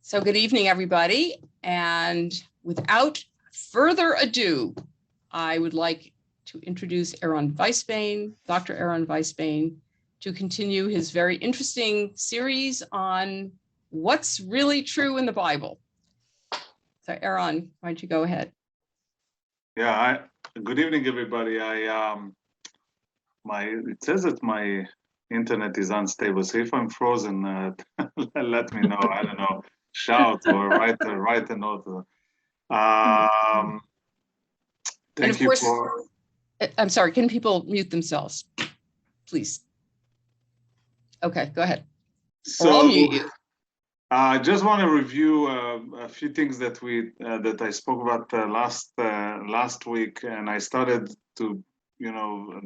So good evening, everybody. And without further ado, I would like to introduce Aaron Weisbane, Dr. Aaron Weisbane, to continue his very interesting series on what's really true in the Bible. So Aaron, why don't you go ahead? Yeah, good evening, everybody. It says that my internet is unstable, so if I'm frozen, let me know. I don't know, shout or write a note. Thank you for. I'm sorry. Can people mute themselves, please? Okay, go ahead. So, or I'll mute you. I just want to review a few things that I spoke about last week, and I started to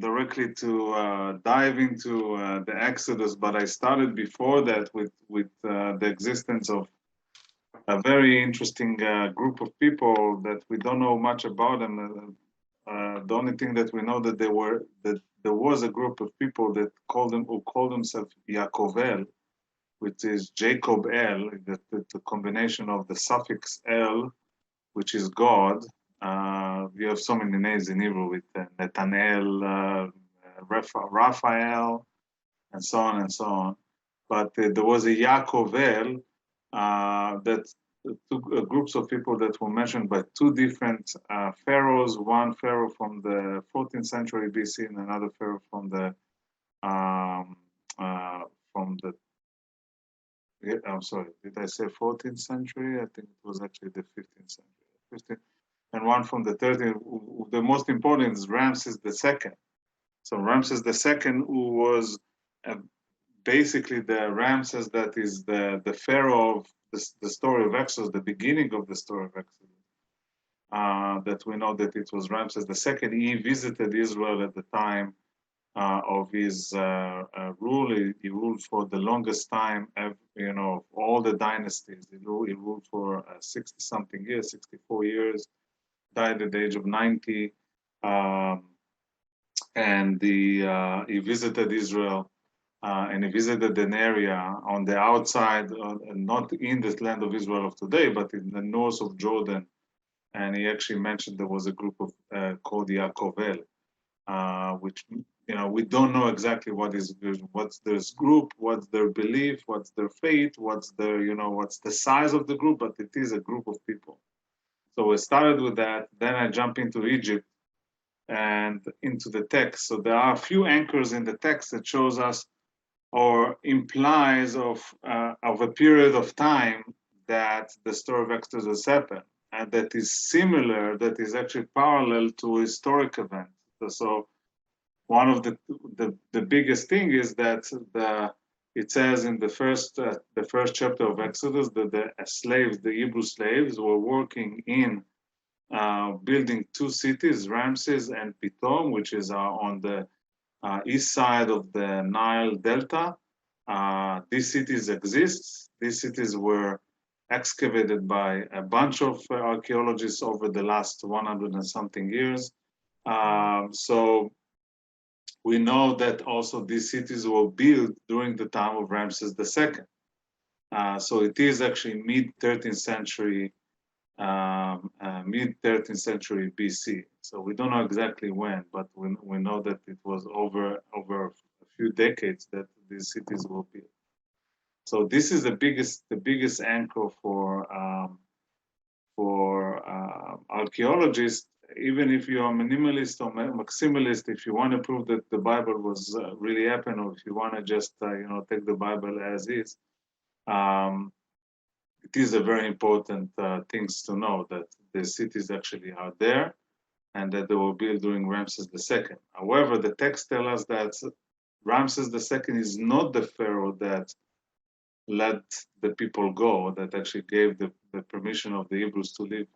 directly to dive into the Exodus, but I started before that with the existence of a very interesting group of people that we don't know much about them. The only thing that we know that there was a group of people that who called themselves Yakovel, which is Jacob El, the combination of the suffix El, which is God. We have so many names in Hebrew with Nathanael, Raphael, and so on and so on. But there was a Yakovel that two groups of people that were mentioned by two different pharaohs. One pharaoh from the 14th century BC and another pharaoh from the I'm sorry, did I say 14th century? I think it was actually the 15th century. And one from the 13th. The most important is Ramses II. So Ramses II, who was basically the Ramses that is the pharaoh of the story of Exodus, the beginning of the story of Exodus. That we know that it was Ramses II. He visited Israel at the time of his rule. He ruled for the longest time, all the dynasties. He ruled for 60-something years, 64 years, died at the age of 90. And he visited Israel, and he visited an area on the outside, not in the land of Israel of today, but in the north of Jordan. And he actually mentioned there was a group of called Yakovel, which we don't know exactly what's this group, what's their belief, what's their faith, what's the size of the group, but it is a group of people. So we started with that. Then I jump into Egypt and into the text. So there are a few anchors in the text that shows us or implies of a period of time that the story of Exodus happened, and that is similar, that is actually parallel to a historic event. So one of the biggest thing is that it says in the first chapter of Exodus that the Hebrew slaves were working in building two cities, Ramses and Pithom, which is on the east side of the Nile Delta. These cities exist. These cities were excavated by a bunch of archaeologists over the last 100 and something years. So we know that also these cities were built during the time of Ramses II. So it is actually mid-13th century BC. So we don't know exactly when, but we know that it was over a few decades that these cities were built. So this is the biggest anchor for archaeologists. Even if you are minimalist or maximalist, if you want to prove that the Bible was really happened, or if you want to just take the Bible as is, it is a very important things to know that the cities actually are there and that they were built during Ramses II. However, the text tells us that Ramses II is not the pharaoh that let the people go, that actually gave the permission of the Hebrews to leave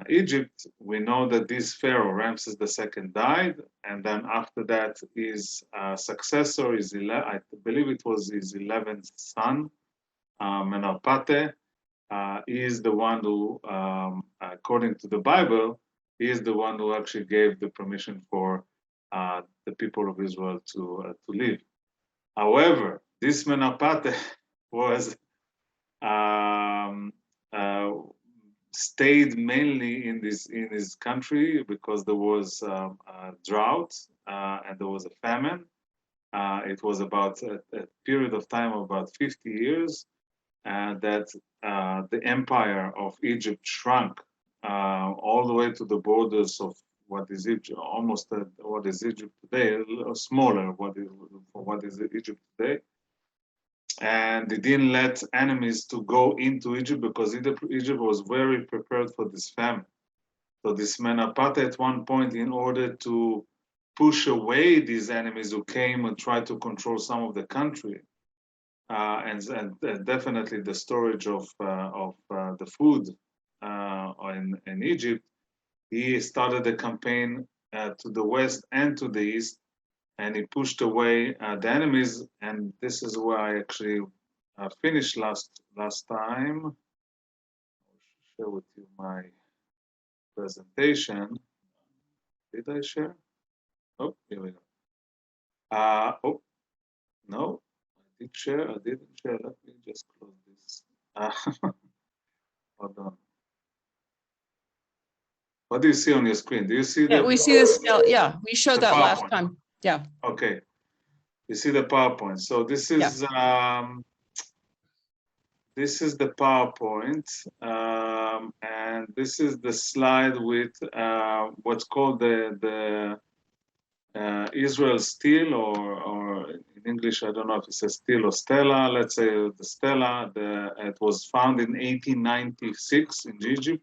Egypt. We know that this pharaoh, Ramses II, died, and then after that, his successor, I believe it was his 11th son, Menapate, is the one who, according to the Bible, is the one who actually gave the permission for the people of Israel to leave. However, this Menapate was um, uh, stayed mainly in his country because there was a drought and there was a famine. It was about a period of time of about 50 years that the empire of Egypt shrunk all the way to the borders of what is Egypt, almost what is Egypt today, a little smaller for what is Egypt today. And they didn't let enemies to go into Egypt because Egypt was very prepared for this famine. So this Menapata at one point, in order to push away these enemies who came and tried to control some of the country, and definitely the storage of the food in Egypt, he started a campaign to the west and to the east, and he pushed away the enemies. And this is where I actually finished last time. I'll share with you my presentation. Did I share? Oh, here we go. Oh, no, I did share. I didn't share. Let me just close this. Hold on. What do you see on your screen? Do you see Yeah, the? we see this. Yeah, we showed The that last PowerPoint. time. Yeah. Okay. You see the PowerPoint. So this is the PowerPoint, and this is the slide with what's called the Israel Stele, or in English, I don't know if it says Stele or Stella. Let's say the Stella. It was found in 1896 in Egypt.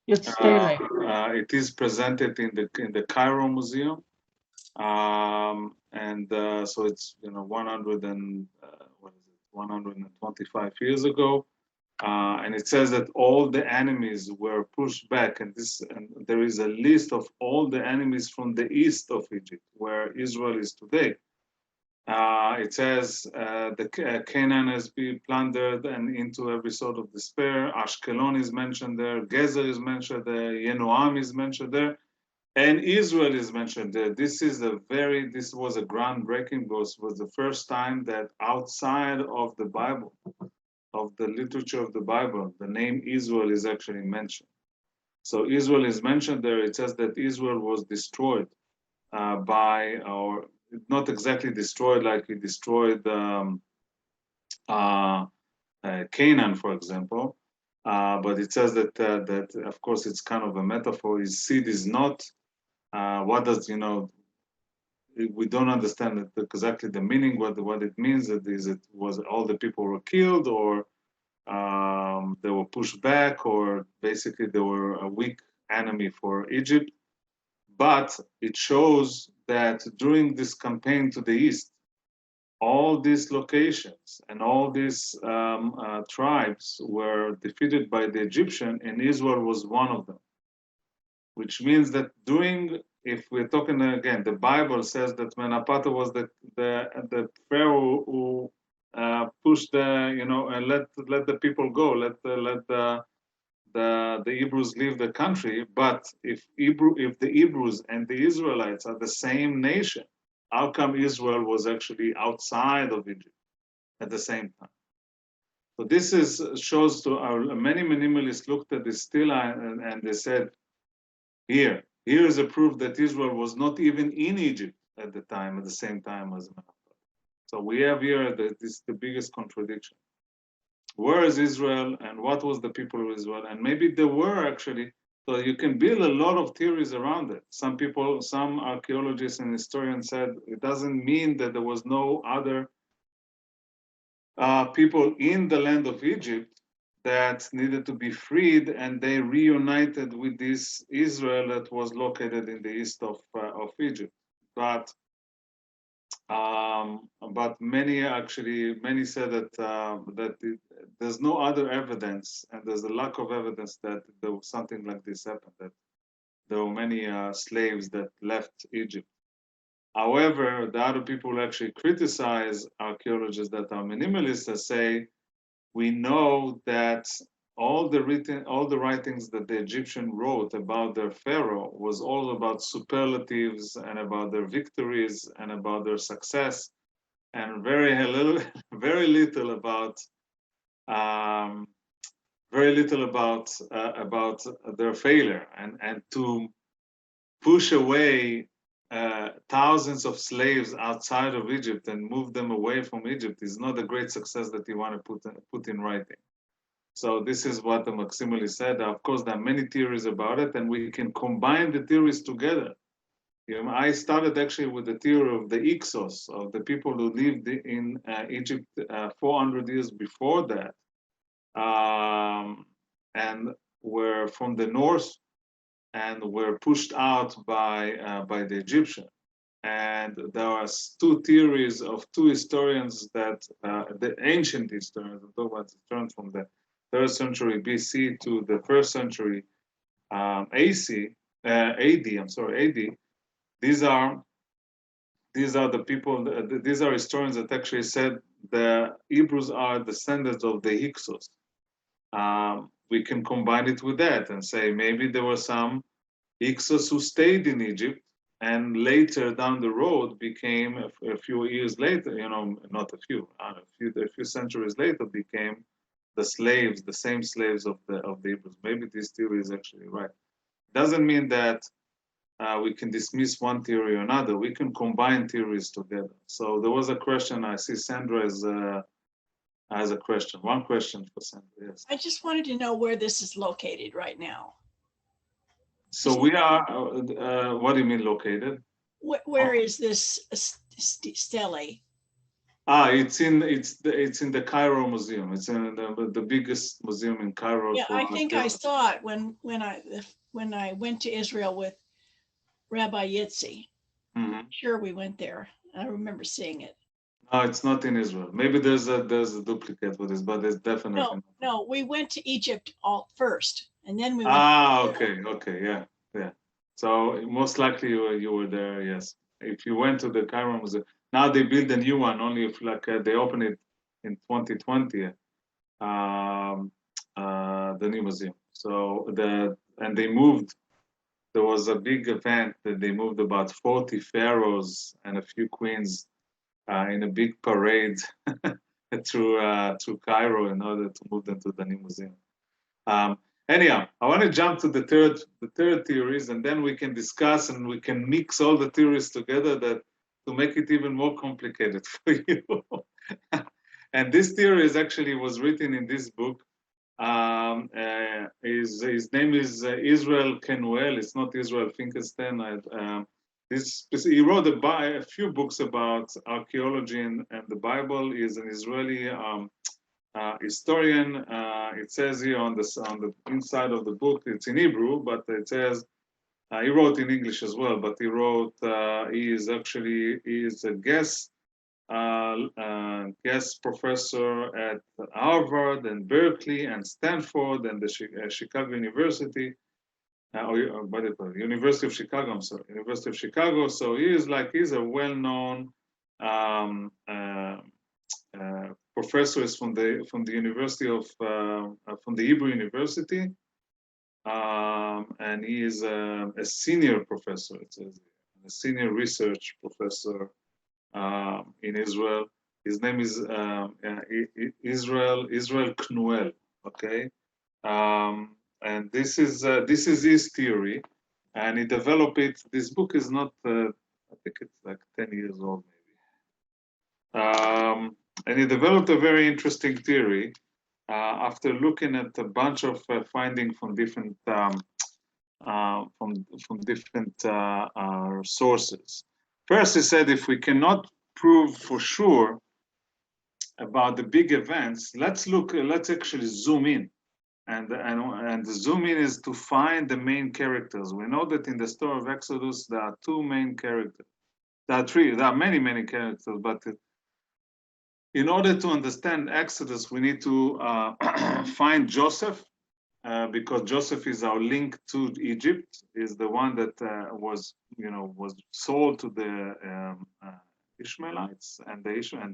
It's Stele. It is presented in the Cairo Museum, and so it's 125 years ago. And it says that all the enemies were pushed back, and there is a list of all the enemies from the east of Egypt, where Israel is today. It says Canaan has been plundered and into every sort of despair. Ashkelon is mentioned there. Gezer is mentioned there. Yenoam is mentioned there. And Israel is mentioned there. This was a groundbreaking, because it was the first time that outside of the Bible, of the literature of the Bible, the name Israel is actually mentioned. So Israel is mentioned there. It says that Israel was destroyed or not exactly destroyed like he destroyed Canaan, for example. But it says that of course it's kind of a metaphor. His seed is not. What does we don't understand exactly the meaning. What it means that it was all the people were killed, or they were pushed back, or basically they were a weak enemy for Egypt. But it shows that during this campaign to the east, all these locations and all these tribes were defeated by the Egyptian, and Israel was one of them. Which means that if we're talking again, the Bible says that Menapata was the pharaoh who pushed and let the people go, let the Hebrews leave the country. But if the Hebrews and the Israelites are the same nation, how come Israel was actually outside of Egypt at the same time? So this shows to many minimalists looked at this still and they said, here is a proof that Israel was not even in Egypt at the same time as Menapata. So we have here the biggest contradiction. Where is Israel, and what was the people of Israel? And maybe there were actually, so you can build a lot of theories around it. Some archaeologists and historians said it doesn't mean that there was no other people in the land of Egypt that needed to be freed, and they reunited with this Israel that was located in the east of Egypt. But many said that there's no other evidence, and there's a lack of evidence that there was something like this happened, that there were many slaves that left Egypt. However, the other people actually criticize archaeologists that are minimalists and say, we know that all the writings that the Egyptian wrote about their pharaoh was all about superlatives and about their victories and about their success, and very little about very little about their failure, and to push away thousands of slaves outside of Egypt and move them away from Egypt is not a great success that you want to put in writing. So this is what the Maximally said. Of course, there are many theories about it, and we can combine the theories together. You know, I started actually with the theory of the Ixos, of the people who lived in Egypt 400 years before that, and were from the north and were pushed out by the Egyptian. And there are two theories of two historians that the ancient historians, I'm talking about historians from the 3rd century BC to the 1st century AD. I'm sorry, AD. These are the people. These are historians that actually said the Hebrews are descendants of the Hyksos. We can combine it with that and say maybe there were some Hyksos who stayed in Egypt and later down the road became a few years later, you know, not a few centuries later became the slaves, the same slaves of the Hebrews. Maybe this theory is actually right. Doesn't mean that we can dismiss one theory or another. We can combine theories together. So there was a question. I see Sandra has a question. One question for Sandra. Yes. I just wanted to know where this is located right now. So we are. What do you mean located? Where is this stele? It's in the Cairo Museum. It's in the biggest museum in Cairo. Yeah, I think I saw it when I went to Israel with Rabbi Yitzi. Mm-hmm. Sure, we went there. I remember seeing it. No, it's not in Israel. Maybe there's a duplicate for this, but it's definitely no. We went to Egypt first, and then we went. Okay, yeah. So most likely you were there. Yes, if you went to the Cairo Museum. Now they build a new one. Only if they open it in 2020. The new museum. So they moved. There was a big event that they moved about 40 pharaohs and a few queens in a big parade through Cairo in order to move them to the new museum. Anyhow, I want to jump to the third theories, and then we can discuss and we can mix all the theories together to make it even more complicated for you. And this theory was written in this book. His name is Israel Kenuel. It's not Israel Finkelstein. He wrote a few books about archaeology and the Bible. He is an Israeli historian. It says here on the inside of the book, it's in Hebrew, but it says he wrote in English as well. But he wrote he is a guest professor at Harvard and Berkeley and Stanford and the Chicago University. University of Chicago. I'm sorry, University of Chicago. So he's a well-known professor. Is from the University of from the Hebrew University, and he is a senior professor. It says a senior research professor in Israel. His name is Israel Kenuel. Okay. And this is his theory, and he developed it. This book is not, I think it's like 10 years old, maybe. And he developed a very interesting theory after looking at a bunch of findings from different sources. First, he said if we cannot prove for sure about the big events, let's actually zoom in. And the zoom in is to find the main characters. We know that in the story of Exodus, there are two main characters. There are many characters, but in order to understand Exodus, we need to find Joseph, because Joseph is our link to Egypt, is the one that was sold to the Ishmaelites, and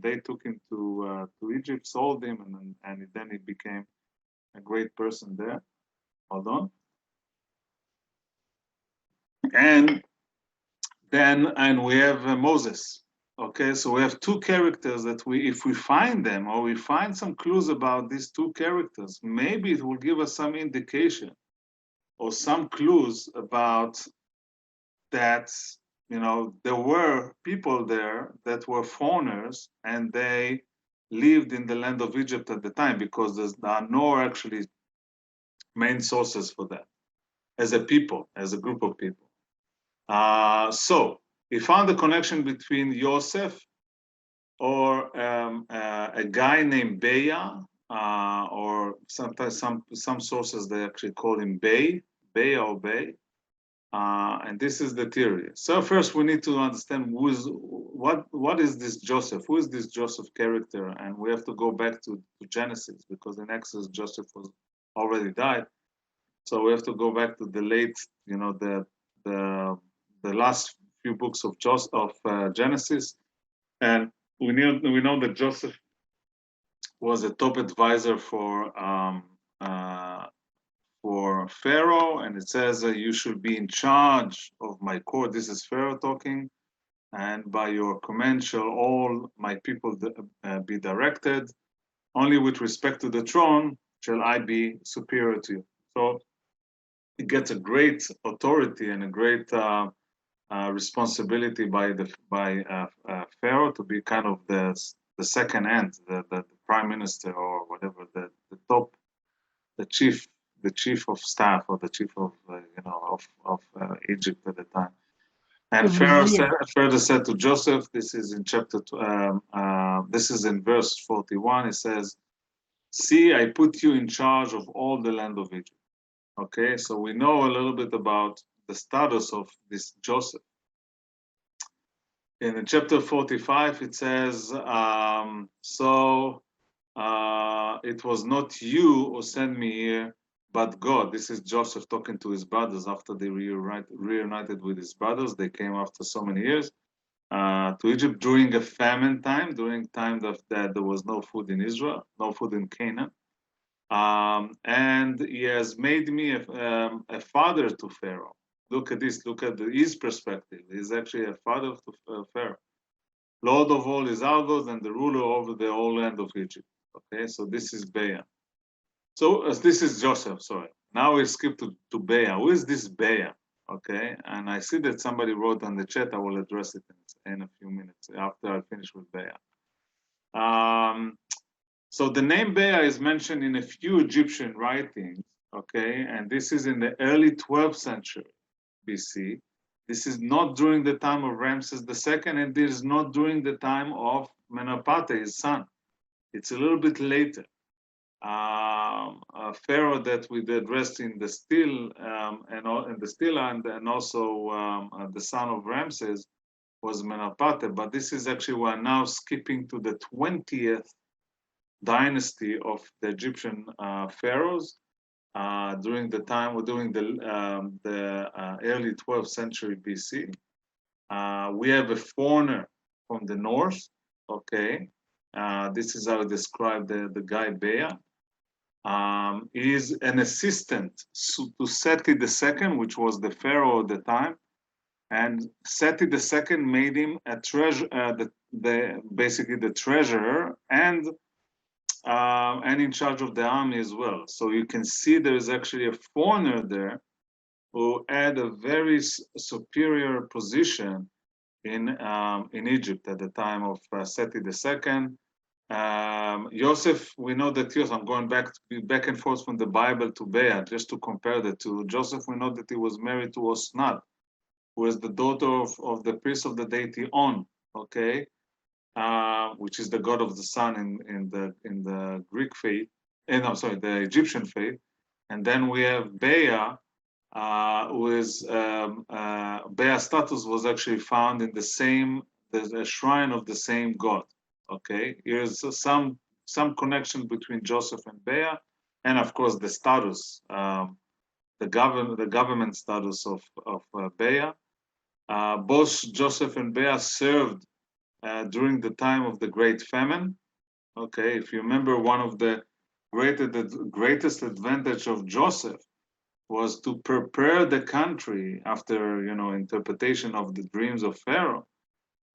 they took him to Egypt, sold him, and then he became a great person there. Hold on. And we have Moses. Okay, so we have two characters that if we find them or we find some clues about these two characters, maybe it will give us some indication or some clues about that, there were people there that were foreigners and they lived in the land of Egypt at the time, because there are no actually main sources for that as a people, as a group of people. So he found a connection between Yosef or a guy named Beya, or sometimes some sources they actually call him Beya or Bey. And this is the theory. So first we need to understand what is this Joseph? Who is this Joseph character? And we have to go back to Genesis, because in Exodus Joseph was already died. So we have to go back to the late, the last few books of Genesis, and we know that Joseph was a top advisor for Pharaoh, and it says you should be in charge of my court. This is Pharaoh talking, and by your command shall all my people be directed. Only with respect to the throne shall I be superior to you. So it gets a great authority and a great responsibility by Pharaoh to be kind of the second hand, the prime minister or whatever, the top, the chief of staff or the chief of Egypt at the time. And Pharaoh further said to Joseph, this is in this is in verse 41. It says, "See, I put you in charge of all the land of Egypt." Okay, so we know a little bit about the status of this Joseph. In chapter 45, it says, it was not you who sent me here, but God. This is Joseph talking to his brothers after they reunited with his brothers. They came after so many years to Egypt during a famine time, during time that there was no food in Israel, no food in Canaan. And he has made me a father to Pharaoh. Look at this, look at his perspective. He's actually a father to Pharaoh, Lord of all his algos and the ruler over the whole land of Egypt. Okay, so this is Beya. So this is Joseph, sorry. Now we skip to Beya. Who is this Beya? Okay, and I see that somebody wrote on the chat. I will address it in a few minutes after I finish with Beya. So the name Beya is mentioned in a few Egyptian writings, okay, and this is in the early 12th century BC. This is not during the time of Ramses II, and this is not during the time of Meneptah, his son. It's a little bit later. Pharaoh that we addressed in the Still and the Still Land, and also the son of Ramses was Meneptah. But this is actually, we're now skipping to the 20th dynasty of the Egyptian pharaohs during the time, or during the early 12th century BC. We have a foreigner from the north. Okay, this is how I describe the guy Beya. He is an assistant to Seti II, which was the pharaoh at the time, and Seti II made him a treasure, basically the treasurer, and in charge of the army as well. So you can see there is actually a foreigner there who had a very superior position in Egypt at the time of Seti II. Joseph, we know that Joseph, I'm going back and forth from the Bible to Beya, just to compare the two. Joseph, we know that he was married to Osnat, who was the daughter of the priest of the deity On, okay, which is the god of the sun in the Greek faith, and I'm sorry, the Egyptian faith. And then we have Beya, who is Beya's status was actually found in the shrine of the same god. Okay, here's some connection between Joseph and Beya, and of course the status, the government status of Beya. Both Joseph and Beya served during the time of the Great Famine. Okay, if you remember, one of the greatest advantage of Joseph was to prepare the country after interpretation of the dreams of Pharaoh,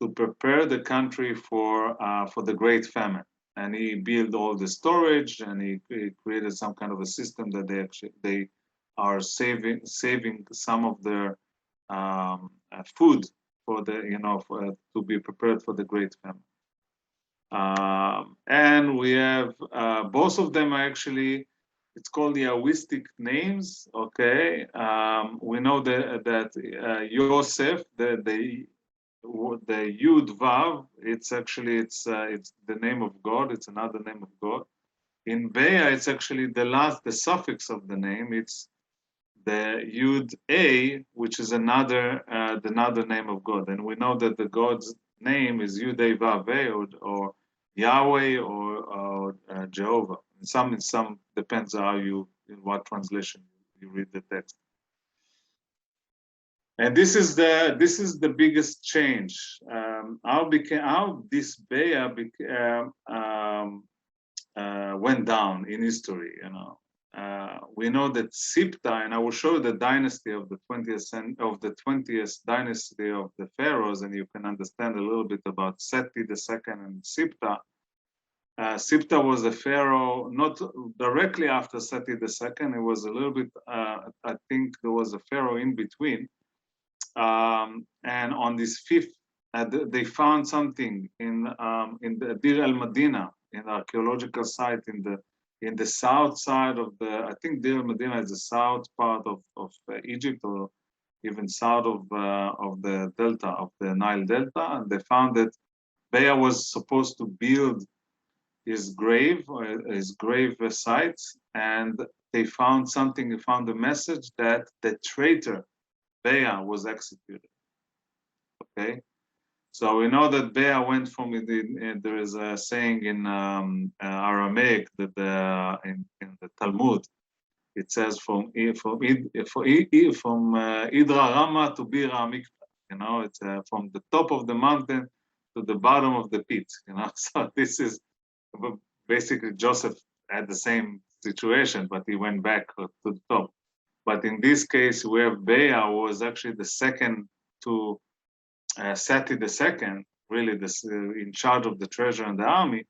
to prepare the country for the Great Famine. And he built all the storage, and he created some kind of a system that they are saving some of their food for the to be prepared for the Great Famine. And we have both of them are actually, it's called the Awistic names. Okay, we know that Yosef, the Yud Vav, it's actually it's the name of God. It's another name of God. In Bea, it's actually the suffix of the name. It's the Yud A, which is another name of God. And we know that the God's name is Yud A Vav or Yahweh or Jehovah. In some depends in what translation you read the text. And this is the biggest change. How this Bea went down in history. We know that Siptah, and I will show you the dynasty of the 20th dynasty of the pharaohs, and you can understand a little bit about Seti II and Siptah. Siptah was a pharaoh, not directly after Seti II. It was a little bit, I think there was a pharaoh in between. And on this fifth, they found something in the Dir el Medina, in the archaeological site in the south side of I think Dir el Medina is the south part of Egypt, or even south of the delta of the Nile Delta, and they found that Bea was supposed to build his grave sites, and they found something. They found a message that the traitor Bea was executed. Okay, so we know that Bea went from there is a saying in Aramaic that in the Talmud it says from Idra Rama to Bira Mikveh. It's from the top of the mountain to the bottom of the pit. So this is basically Joseph had the same situation, but he went back to the top. But in this case, where Bea was actually the second to Seti II, really in charge of the treasure and the army,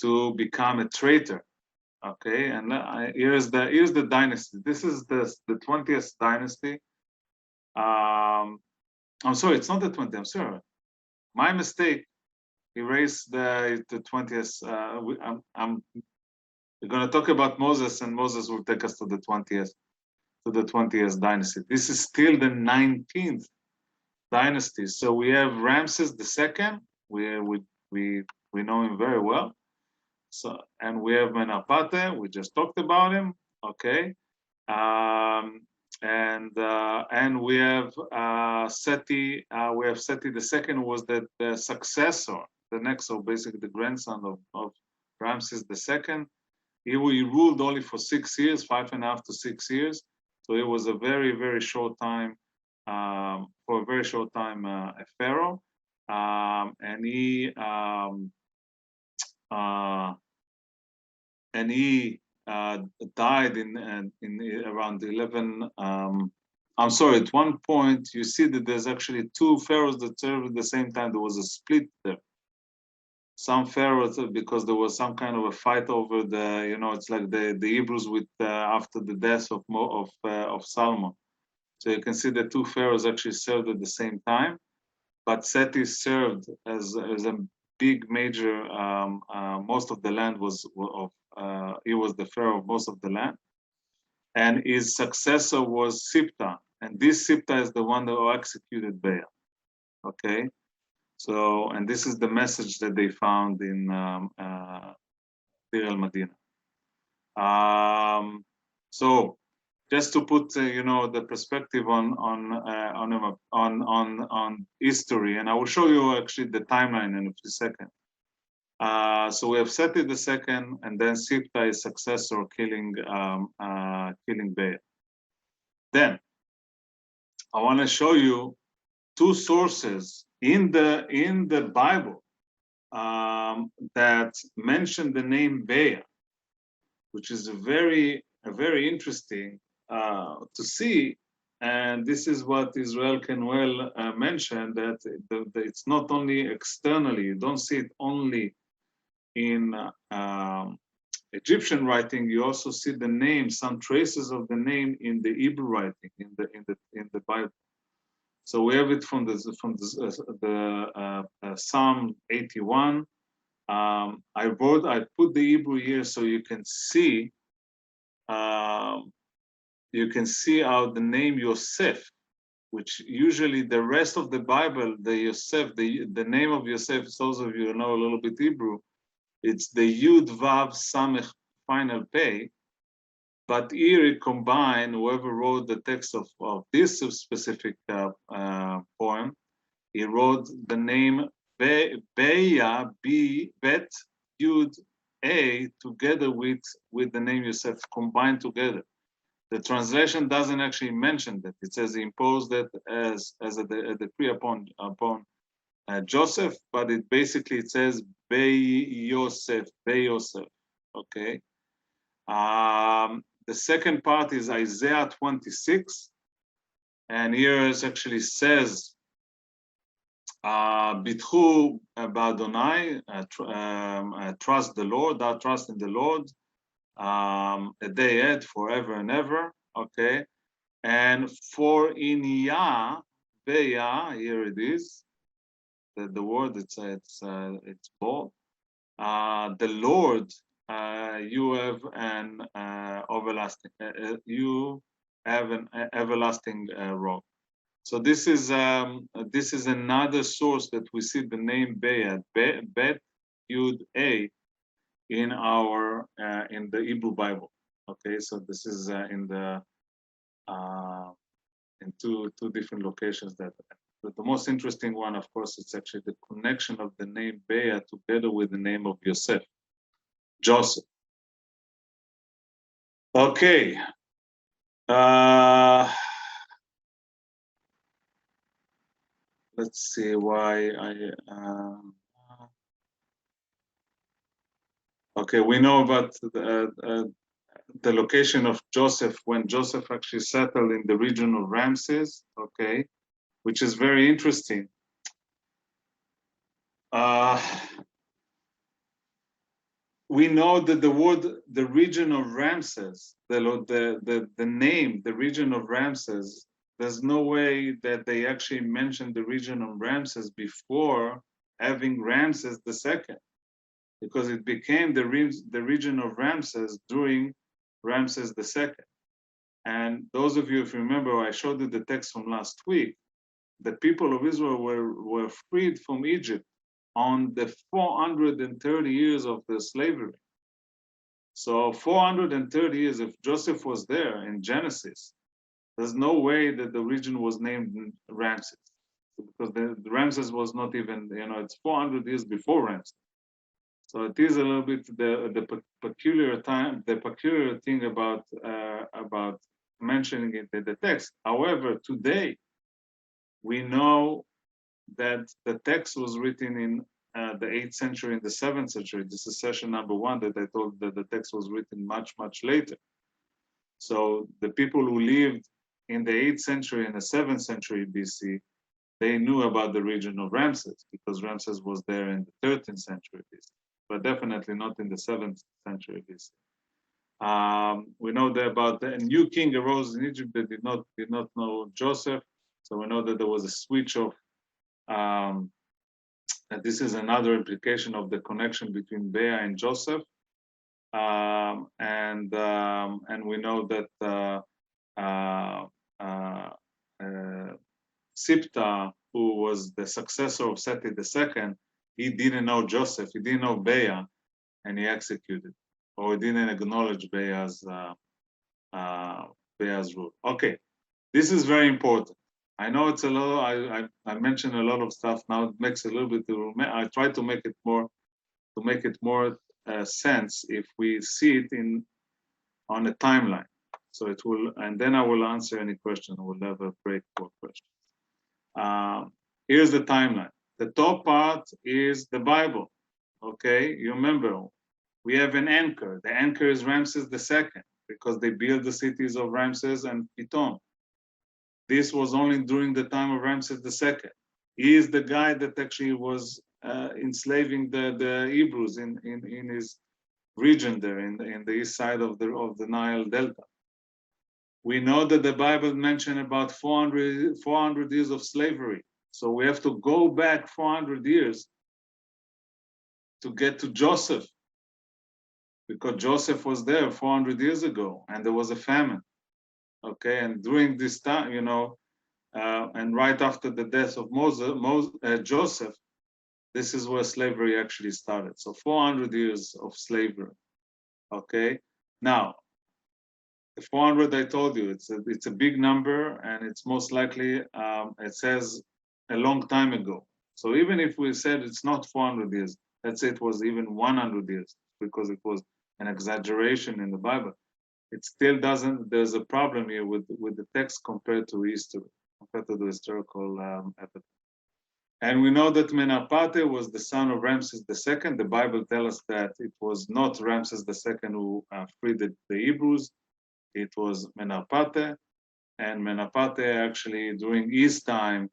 to become a traitor. Okay, and here's the dynasty. This is the 20th dynasty. I'm sorry, it's not the 20th. I'm sorry, my mistake. Erase the 20th. We're going to talk about Moses, and Moses will take us to the 20th dynasty. This is still the 19th dynasty. So we have Ramses II. We know him very well. So, and we have Menapate. We just talked about him. Okay, and we have Seti. We have Seti II, who was the successor, the next, so basically the grandson of Ramses II. He ruled only for 6 years, 5.5 to 6 years. So it was a very, very short time, for a very short time, a pharaoh. And he died in around 11. I'm sorry. At one point, you see that there's actually 2 pharaohs that served at the same time. There was a split there. Some pharaohs, because there was some kind of a fight over it's like the Hebrews with after the death of Solomon. So you can see the 2 pharaohs actually served at the same time, but Seti served as a big major. Most of the land was he was the pharaoh of most of the land, and his successor was Siptah, and this Siptah is the one that executed Bea. Okay. So, and this is the message that they found in Dir el Medina. So, just to put the perspective on history, and I will show you actually the timeline in a few seconds. So we have Seti II, and then Siptah, his successor, killing Bea. Then I want to show you 2 sources in the Bible that mention the name Bea, which is very interesting to see. and this is what Israel Kenwell mentioned, that it's not only externally, you don't see it only in Egyptian writing, you also see the name, some traces of the name in the Hebrew writing, in the Bible. So we have it from the Psalm 81. I put the Hebrew here so you can see. You can see how the name Yosef, which usually the rest of the Bible, the Yosef, the name of Yosef, those of you who know a little bit Hebrew, it's the Yud Vav Samech final pay. But here it combined, whoever wrote the text of this specific poem, he wrote the name Beya, B, Bet, Yud, A, together with the name Yosef, combined together. The translation doesn't actually mention that. It says he imposed that as a decree upon Joseph, but it basically says Be Yosef, okay? The second part is Isaiah 26, and here it actually says, Bitchu ba'Adonai, trust the Lord, thou trust in the Lord, a day ahead, forever and ever, okay? And for in Yah, Beya, here it is, the word, it's bold. The Lord, you have an everlasting, you have an everlasting rock. So this is another source that we see the name Beya, Bet Yud A, in the Hebrew Bible. Okay, so this is in two different locations. But the most interesting one, of course, it's actually the connection of the name Beya together with the name of Yosef, Joseph. Okay. Let's see why okay, we know about the location of Joseph when Joseph actually settled in the region of Ramses, okay, which is very interesting. We know that the region of Ramses, the name, the region of Ramses, there's no way that they actually mentioned the region of Ramses before having Ramses II, because it became the region of Ramses during Ramses II. And those of you, if you remember, I showed you the text from last week, the people of Israel were freed from Egypt on the 430 years of the slavery. So 430 years, if Joseph was there in Genesis, there's no way that the region was named Ramses, because the Ramses was not even, it's 400 years before Ramses. So it is a little bit the peculiar thing about mentioning it in the text. However, today we know that the text was written in the 8th century and the 7th century. This is session number 1 that I told that the text was written much, much later. So the people who lived in the 8th century and the 7th century BC, they knew about the region of Ramses, because Ramses was there in the 13th century BC, but definitely not in the 7th century BC. We know that about a new king arose in Egypt that did not know Joseph. So we know that there was a switch of and this is another implication of the connection between Beya and Joseph. And we know that Siptah, who was the successor of Seti II, he didn't know Joseph, he didn't know Beya, and he executed, or he didn't acknowledge Beya's rule. Okay, this is very important. I know it's a little, I mentioned a lot of stuff now. It makes a little bit, I try to make it more sense if we see it on a timeline. So it will, and then I will answer any question. We'll have a break for questions. Here's the timeline. The top part is the Bible. Okay, you remember, we have an anchor. The anchor is Ramses II, because they built the cities of Ramses and Piton. this was only during the time of Ramses II. He is the guy that actually was enslaving the Hebrews in his region there in the east side of the Nile Delta. We know that the Bible mentioned about 400 years of slavery. So we have to go back 400 years to get to Joseph, because Joseph was there 400 years ago and there was a famine. Okay, and during this time, you know, and right after the death of Joseph, this is where slavery actually started. So 400 years of slavery. Okay, now the 400 I told you, it's a big number, and it's most likely it says a long time ago. So even if we said it's not 400 years, let's say it was even 100 years, because it was an exaggeration in the Bible, it still doesn't. There's a problem here with the text compared to history, compared to the historical evidence. And we know that Menapate was the son of Ramses II. The Bible tells us that it was not Ramses II who freed the Hebrews. It was Menapate, and Menapate actually during his time,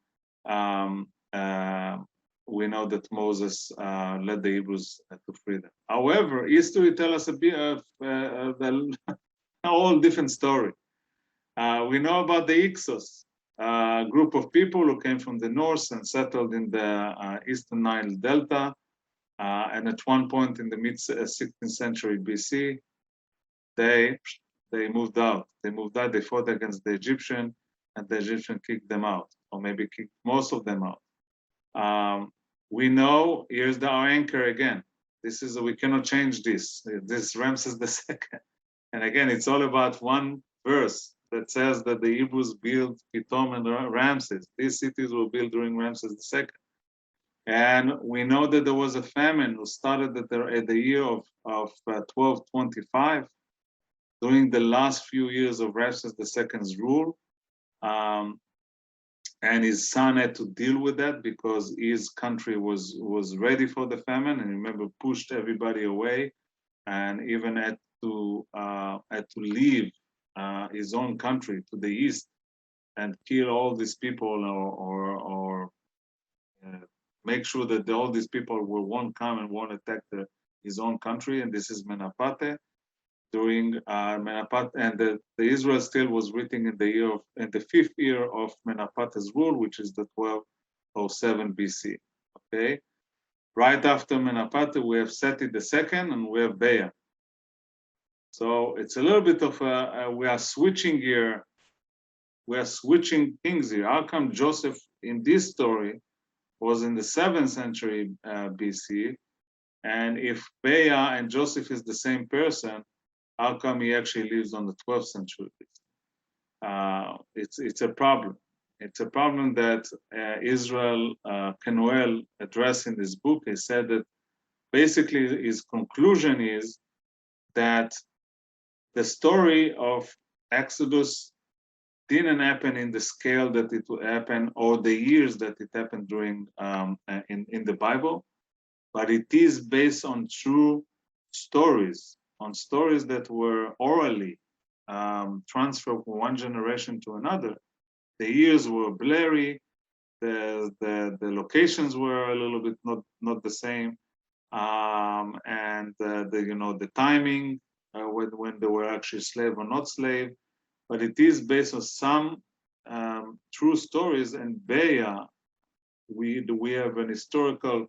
we know that Moses led the Hebrews to free them. However, history tells us a bit of a whole different story. We know about the Hyksos, a group of people who came from the north and settled in the eastern Nile Delta, and at one point in the mid-16th century BC, they moved out. They moved out. They fought against the Egyptian, and the Egyptian kicked them out, or maybe kicked most of them out. We know, here's our anchor again. This is, we cannot change this. This is Ramses II. And again, it's all about one verse that says that the Hebrews built Pitom and Ramses. These cities were built during Ramses II. And we know that there was a famine who started at the year of 1225, during the last few years of Ramses II's rule. And his son had to deal with that because his country was ready for the famine, and remember, pushed everybody away, and even had to leave his own country to the east and kill all these people, or make sure that all these people won't come and won't attack his own country. And this is Menapate. During Menapate, and the Israel still was written in the 5th year of Menapate's rule, which is the 1207 BC. Okay, right after Menapate, we have Seti II, and we have Bea. So it's a little bit of we are switching here. We are switching things here. How come Joseph in this story was in the 7th century BC, and if Bea and Joseph is the same person, how come he actually lives on the 12th century? It's a problem. It's a problem that Israel Kenuel addressed in this book. He said that basically his conclusion is that the story of Exodus didn't happen in the scale that it would happen, or the years that it happened during in the Bible, but it is based on true stories, on stories that were orally transferred from one generation to another. The years were blurry, the locations were a little bit not the same, and the timing when they were actually slave or not slave, but it is based on some true stories. And Bea, we have an historical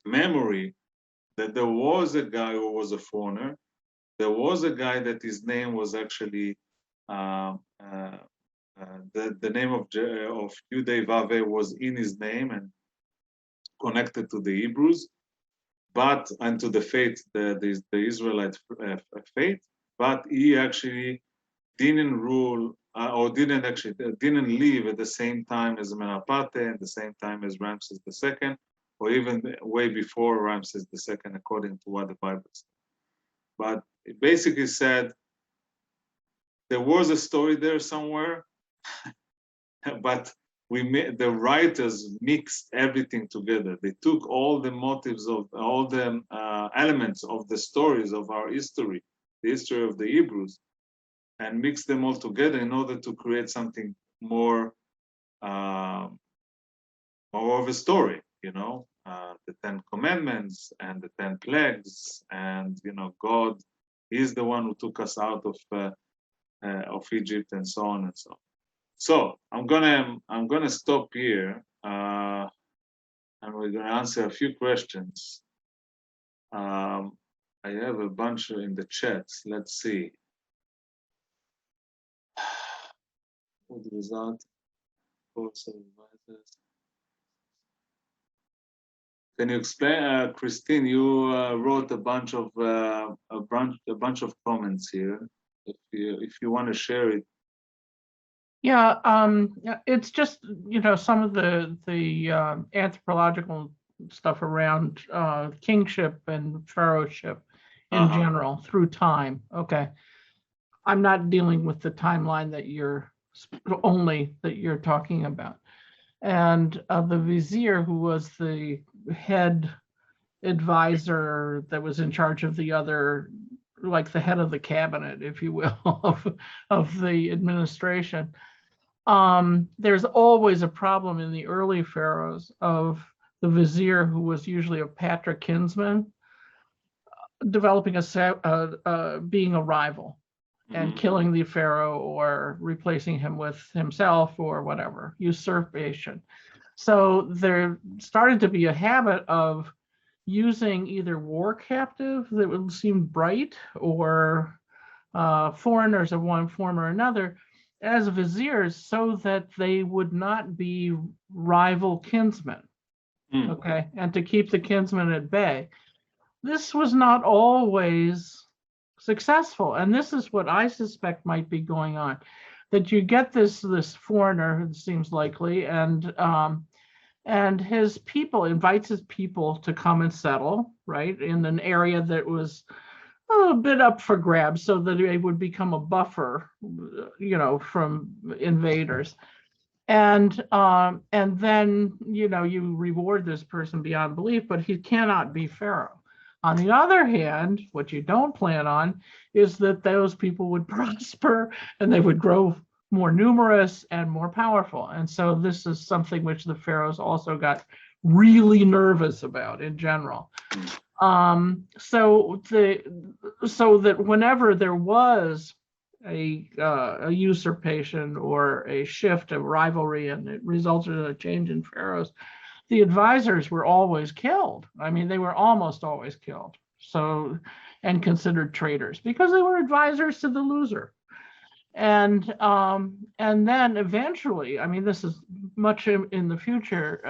memory that there was a guy who was a foreigner. There was a guy that his name was actually the name of Yudei Vave was in his name and connected to the Hebrews, and to the faith, the Israelite faith. But he actually didn't rule, or didn't live at the same time as Menapate, and the same time as Ramses II, or even way before Ramses II, according to what the Bible says. But it basically said there was a story there somewhere, but the writers mixed everything together. They took all the motives of all the elements of the stories of our history, the history of the Hebrews, and mixed them all together in order to create something more more of a story, the 10 Commandments and the 10 plagues, and God is the one who took us out of Egypt, and so on and so on. So I'm gonna stop here, and we're gonna answer a few questions. I have a bunch in the chats. Let's see. Good result. Course of advisors. Can you explain, Christine? You wrote a bunch of comments here. If you want to share it. Yeah, it's just, some of the anthropological stuff around kingship and pharaohship in general through time. Okay. I'm not dealing with the timeline that you're talking about. And the vizier, who was the head advisor that was in charge of the other, like the head of the cabinet, if you will, of the administration. There's always a problem in the early pharaohs of the vizier, who was usually a patra kinsman, developing being a rival and killing the pharaoh or replacing him with himself or whatever, usurpation. So there started to be a habit of using either war captive that would seem bright or foreigners of one form or another as viziers, so that they would not be rival kinsmen, okay, and to keep the kinsmen at bay. This was not always successful, and this is what I suspect might be going on, that you get this foreigner, it seems likely, and his people invites his people to come and settle, right, in an area that was a bit up for grabs, so that it would become a buffer, from invaders. And then, you reward this person beyond belief, but he cannot be pharaoh. On the other hand, what you don't plan on is that those people would prosper and they would grow more numerous and more powerful. And so this is something which the pharaohs also got really nervous about in general. So that whenever there was a usurpation or a shift of rivalry and it resulted in a change in pharaohs, the advisors were always killed. I mean, they were almost always killed. So, and considered traitors because they were advisors to the loser. And then eventually, I mean, this is much in the future,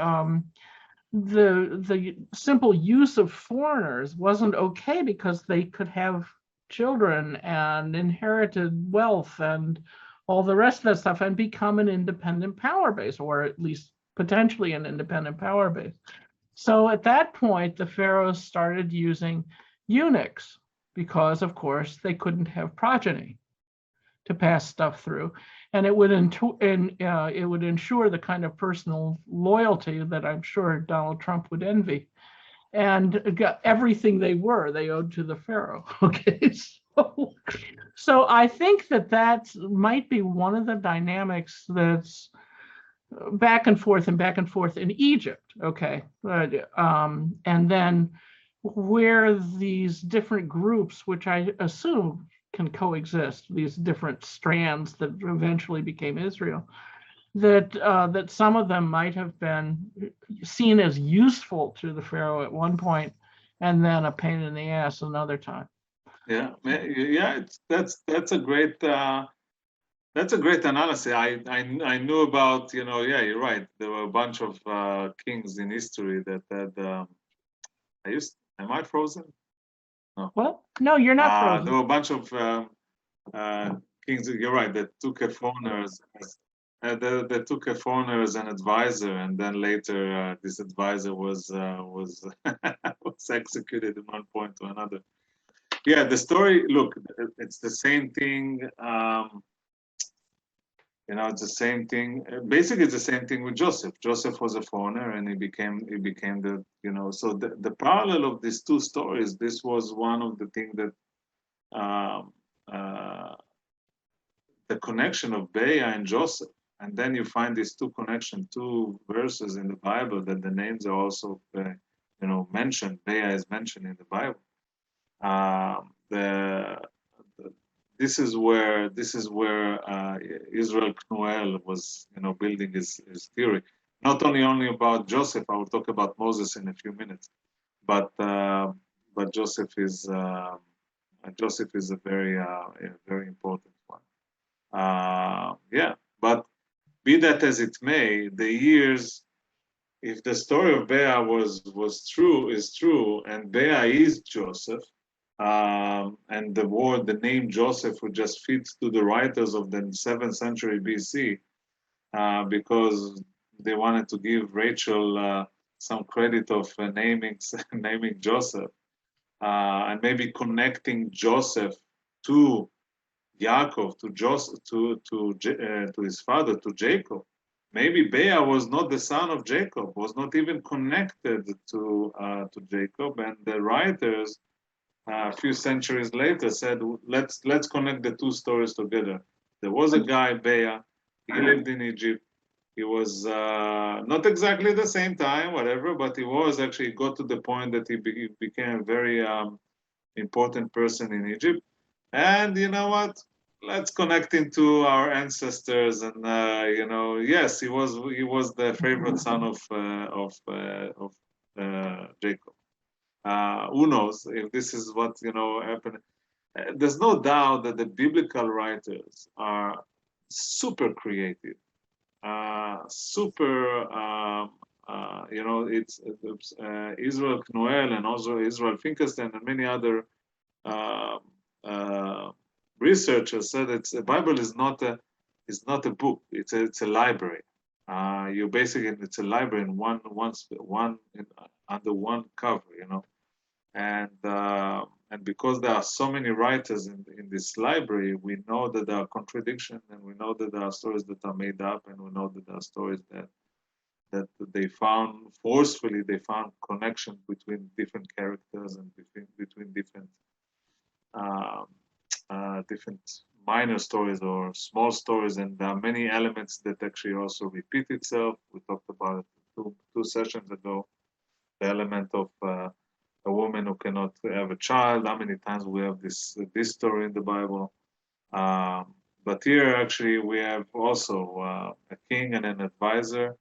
the simple use of foreigners wasn't okay because they could have children and inherited wealth and all the rest of that stuff and become an independent power base, or at least potentially an independent power base. So at that point, the pharaohs started using eunuchs because, of course, they couldn't have progeny to pass stuff through, and it would ensure the kind of personal loyalty that I'm sure Donald Trump would envy, and got everything they owed to the pharaoh. Okay, so I think that might be one of the dynamics that's back and forth in Egypt. Okay, and then where these different groups, which I assume can coexist, these different strands that eventually became Israel, that some of them might have been seen as useful to the pharaoh at one point, and then a pain in the ass another time. Yeah, that's a great analysis. I knew about, yeah, you're right. There were a bunch of kings in history that had. Am I frozen? No. What? No, you're not frozen. There were a bunch of kings. You're right. That took a foreigners. They took a foreigner as an advisor, and then later this advisor was was executed at one point or another. Yeah, the story. Look, it's the same thing. It's the same thing. Basically, it's the same thing with Joseph. Joseph was a foreigner, and he became the. So the parallel of these two stories. This was one of the things that. The connection of Beah and Joseph and then you find these two verses in the Bible that the names are also, mentioned. Bea is mentioned in the Bible. This is where Israel Knuel was, building his theory. Not only about Joseph. I will talk about Moses in a few minutes, but Joseph is a very important one. Yeah, but be that as it may, the years, if the story of Bea is true, and Bea is Joseph, and the name Joseph would just fit to the writers of the 7th century BC, because they wanted to give Rachel some credit of naming Joseph, and maybe connecting Joseph to Yaakov, to his father, to Jacob. Maybe Bea was not the son of Jacob, was not even connected to Jacob, and the writers a few centuries later said, let's connect the two stories together. There was a guy, Bea. He lived in Egypt. He was not exactly the same time, whatever, but he was actually got to the point that he became a very important person in Egypt. And you know what? Let's connect him to our ancestors, and yes, he was the favorite son of Jacob. Who knows if this is what happened? There's no doubt that the biblical writers are super creative, it's Israel Knuel and also Israel Finkelstein and many other researchers said the Bible is not a book. It's a library. It's a library in under one cover, and because there are so many writers in this library, we know that there are contradictions, and we know that there are stories that are made up, and we know that there are stories that they found forcefully. They found connection between different characters and between different minor stories or small stories, and there are many elements that actually also repeat itself. We talked about it two sessions ago. The element of a woman who cannot have a child. How many times we have this story in the Bible? But here, actually, we have also a king and an advisor.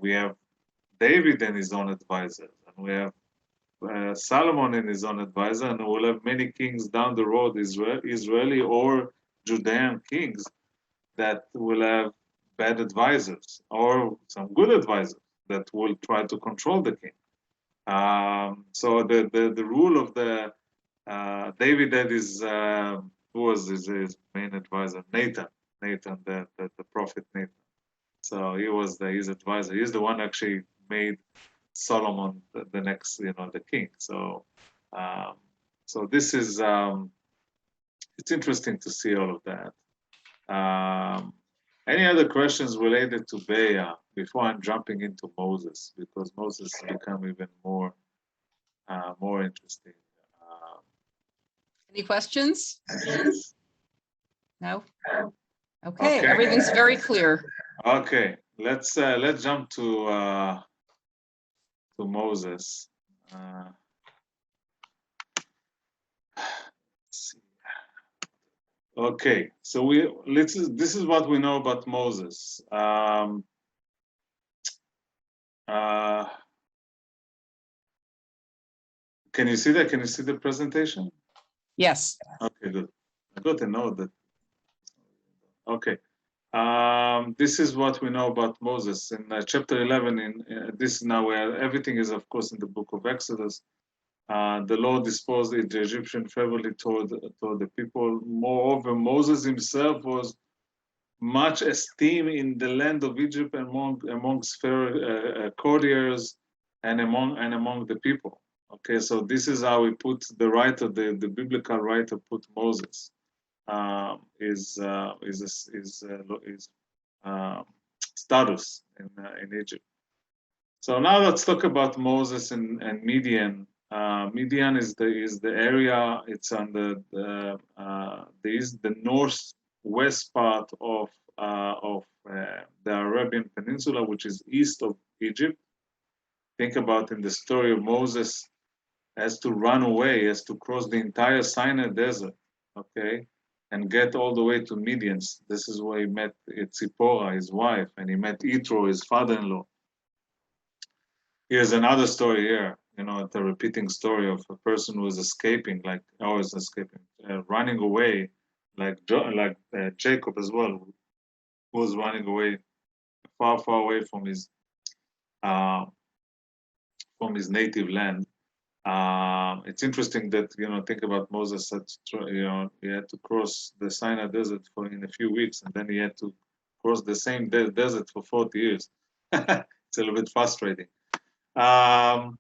We have David and his own advisor, and we have Solomon and his own advisor, and we'll have many kings down the road, Israeli or Judean kings, that will have bad advisors or some good advisors that will try to control the king. So the rule of the David, that is who was his main advisor? Nathan, the prophet Nathan. So he was his advisor. He's the one actually made Solomon the next, the king. So so this is it's interesting to see all of that. Any other questions related to Bea before I'm jumping into Moses, because Moses has become even more interesting. Any questions? No? Okay, everything's very clear. Okay, let's jump to Moses. Let's see. Okay, so this is what we know about Moses. Can you see that? Can you see the presentation? Yes. Okay, good. I got to know that. Okay. This is what we know about Moses in chapter 11. In this now, where everything is, of course, in the book of Exodus. The Lord disposed the Egyptian favorably toward the people. Moreover, Moses himself was much esteemed in the land of Egypt amongst courtiers and among the people. Okay, so this is how we put the biblical writer put Moses. His status in Egypt. So now let's talk about Moses and Midian. Midian is the area. It's on the northwest part of the Arabian Peninsula, which is east of Egypt. Think about in the story of Moses has to run away, has to cross the entire Sinai desert, okay, and get all the way to Midian. This is where he met Tzipporah, his wife, and he met Yitro, his father-in-law. Here's another story here, you know, the repeating story of a person who is escaping, like always escaping, running away, like Jacob as well, who was running away far, far away from his native land. It's interesting that, you know, think about Moses, that, you know, he had to cross the Sinai desert in a few weeks, and then he had to cross the same desert for 40 years. It's a little bit frustrating. The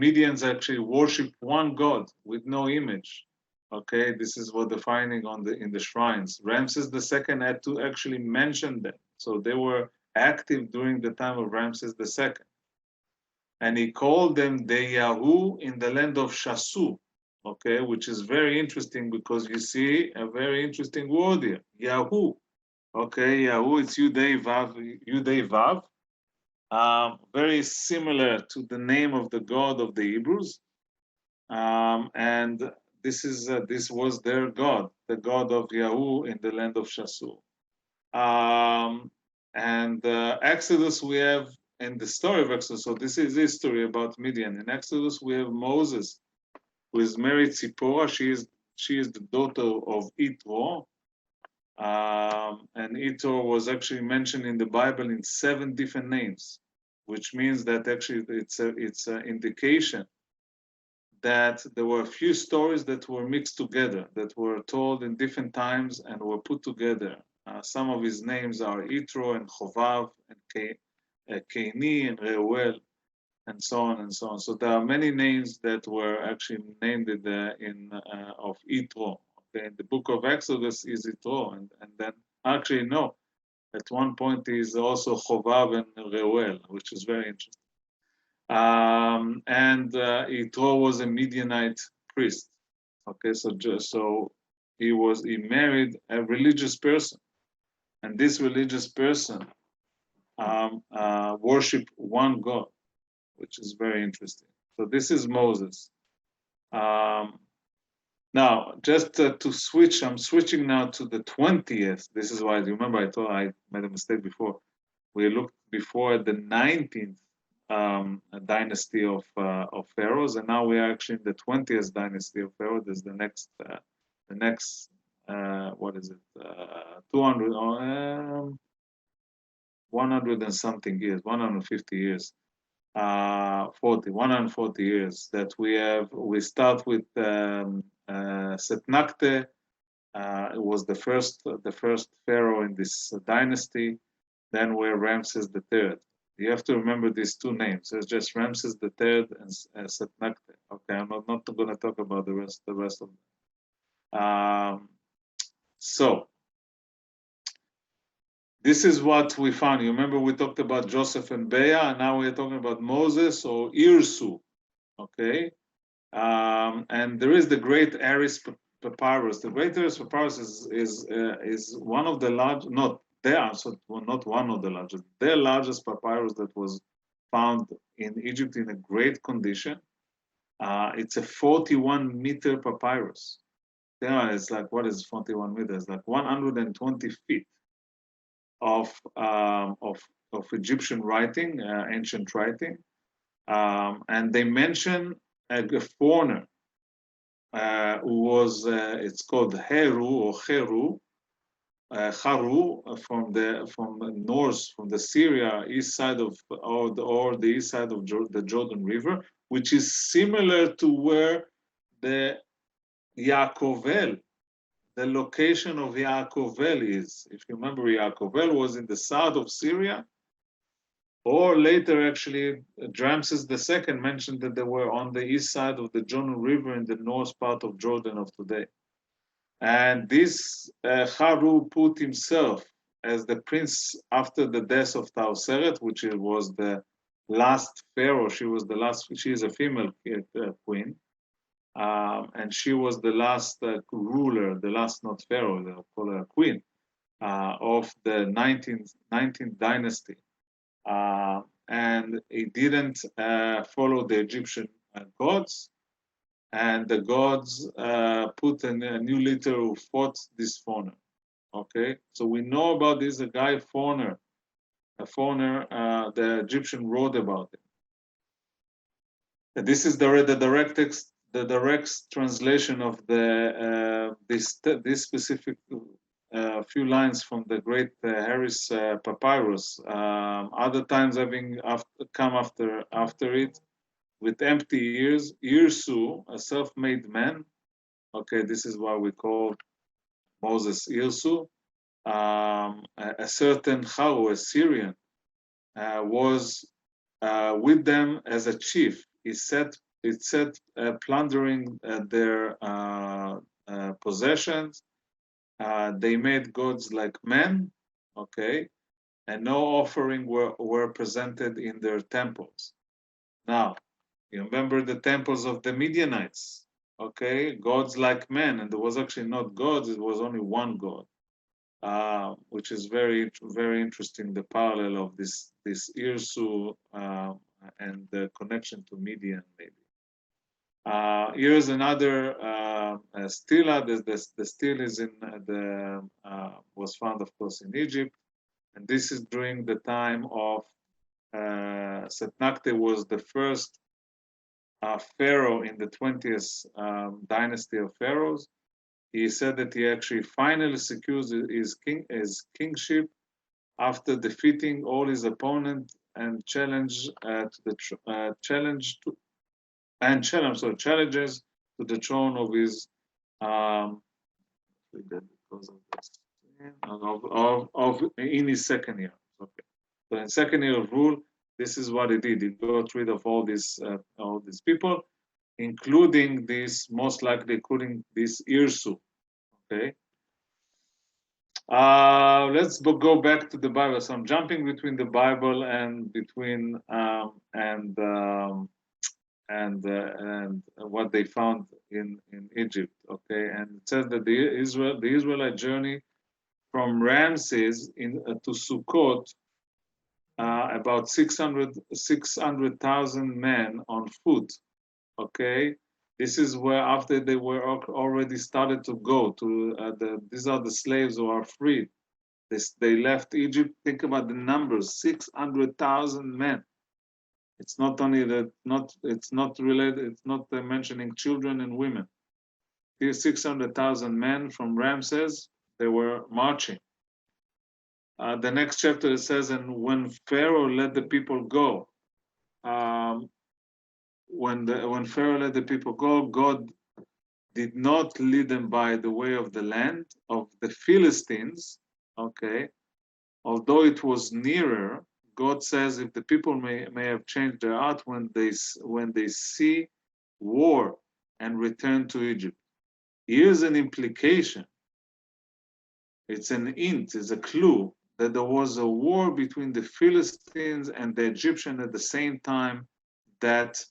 Medians actually worship one god with no image. Okay, this is what they're finding in the shrines. Ramses II had to actually mention them, so they were active during the time of Ramses II. And he called them the Yahu in the land of Shasu, okay, which is very interesting because you see a very interesting word here, Yahu. Okay, Yahu, it's Yudei Vav, very similar to the name of the God of the Hebrews. And this was their God, the God of Yahu in the land of Shasu. Exodus, we have in the story of Exodus, so this is history about Midian. In Exodus, we have Moses, who is married Tzipporah. She is the daughter of Yitro. And Yitro was actually mentioned in the Bible in 7 different names, which means that actually it's an indication that there were a few stories that were mixed together, that were told in different times and were put together. Some of his names are Yitro and Chovav and Keini and Reuel, and so on and so on. So there are many names that were actually named of Yitro. Okay, in the book of Exodus is Yitro, and then actually no, at one point is also Chovav and Reuel, which is very interesting. Yitro was a Midianite priest. Okay, so he married a religious person, and this religious person worship one God, which is very interesting. So this is Moses. Now, just to switch, I'm switching now to the 20th. This is why, you remember I thought I made a mistake before. We looked before at the 19th dynasty of pharaohs, and now we are actually in the 20th dynasty of pharaohs. There's the next what is it? 100 and something years, 150 years, 140 years that we have. We start with Setnakte. It was the first pharaoh in this dynasty. Then we're Ramses III. You have to remember these 2 names. It's just Ramses III and Setnakte. Okay, I'm not going to talk about the rest of them. So this is what we found. You remember we talked about Joseph and Bea, and now we're talking about Moses or Irsu. Okay, and there is the Great Aris Papyrus. The Great Aris Papyrus is one of the large, not one of the largest, the largest papyrus that was found in Egypt in a great condition. It's a 41-meter papyrus. Yeah, it's like, what is 41 meters? Like 120 feet of Egyptian writing, ancient writing, and they mention a foreigner who was it's called Heru or Heru, Haru from the north, from the Syria east side of or the east side of the Jordan River, which is similar to where the Yaakovel, the location of Yaakovel is. If you remember, Yaakovel was in the south of Syria, or later actually Ramses II mentioned that they were on the east side of the Jordan River in the north part of Jordan of today. And this Haru put himself as the prince after the death of Tauseret, which was the last pharaoh. She is a female queen. and she was the last ruler, the last, not pharaoh, they call her queen, of the 19th dynasty. And he didn't follow the Egyptian gods, and the gods put a new leader who fought this foreigner. Okay, so we know about this, a guy foreigner, the Egyptian wrote about it. And this is the direct text, the direct translation of the this specific few lines from the great Harris Papyrus. Other times having come after it with empty ears. Irsu, a self-made man. Okay, this is why we call Moses Irsu. A certain Chau, a Syrian, was with them as a chief. It said plundering their possessions. They made gods like men, okay, and no offering were presented in their temples. Now, you remember the temples of the Midianites, okay, gods like men, and there was actually not gods; it was only one god, which is very, very interesting. The parallel of this Irsu and the connection to Midian, maybe. Here's another stela. The stele is in was found, of course, in Egypt, and this is during the time of Setnakte was the first pharaoh in the 20th dynasty of pharaohs. He said that he actually finally secures his kingship after defeating all his opponents and challenges to the throne of his in his second year. Okay, so in second year of rule, this is what he did. He got rid of all these people, including most likely including this Irsu. Okay. Let's go back to the Bible. So I'm jumping between the Bible and between and what they found in Egypt. Okay, and it says that the Israelite journey from Ramses to Sukkot, about 600,000 men on foot. Okay, this is where after they were already started to go to these are the slaves who are freed. They left Egypt. Think about the numbers: 600,000 men. It's not only that. It's not related. It's not mentioning children and women. These 600,000 men from Ramses, they were marching. The next chapter it says, and when Pharaoh let the people go, when Pharaoh let the people go, God did not lead them by the way of the land of the Philistines. Okay, although it was nearer, God says if the people may have changed their heart when they see war and return to Egypt. Here's an implication. It's an hint, it's a clue that there was a war between the Philistines and the Egyptians at the same time that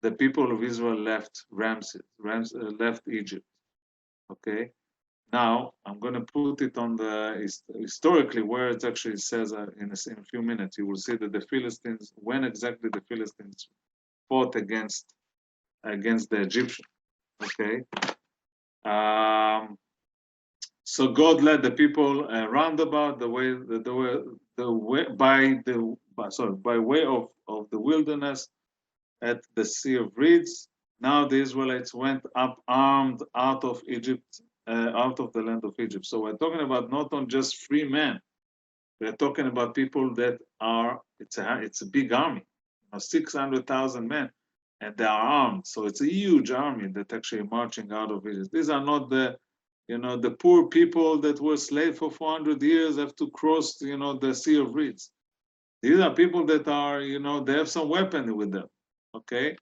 the people of Israel left left Egypt. Okay. Now I'm going to put it on the historically where it actually says in a few minutes. You will see that the Philistines, when exactly the Philistines fought against the Egyptians. Okay. So God led the people roundabout by way of the wilderness at the Sea of Reeds. Now the Israelites went up armed out of Egypt, out of the land of Egypt. So we're talking about not on just free men. We're talking about people that are. It's a big army, 600,000 men, and they are armed. So it's a huge army that actually marching out of Egypt. These are not the poor people that were slaves for 400 years have to cross, the Sea of Reeds. These are people that are, they have some weapon with them. Okay.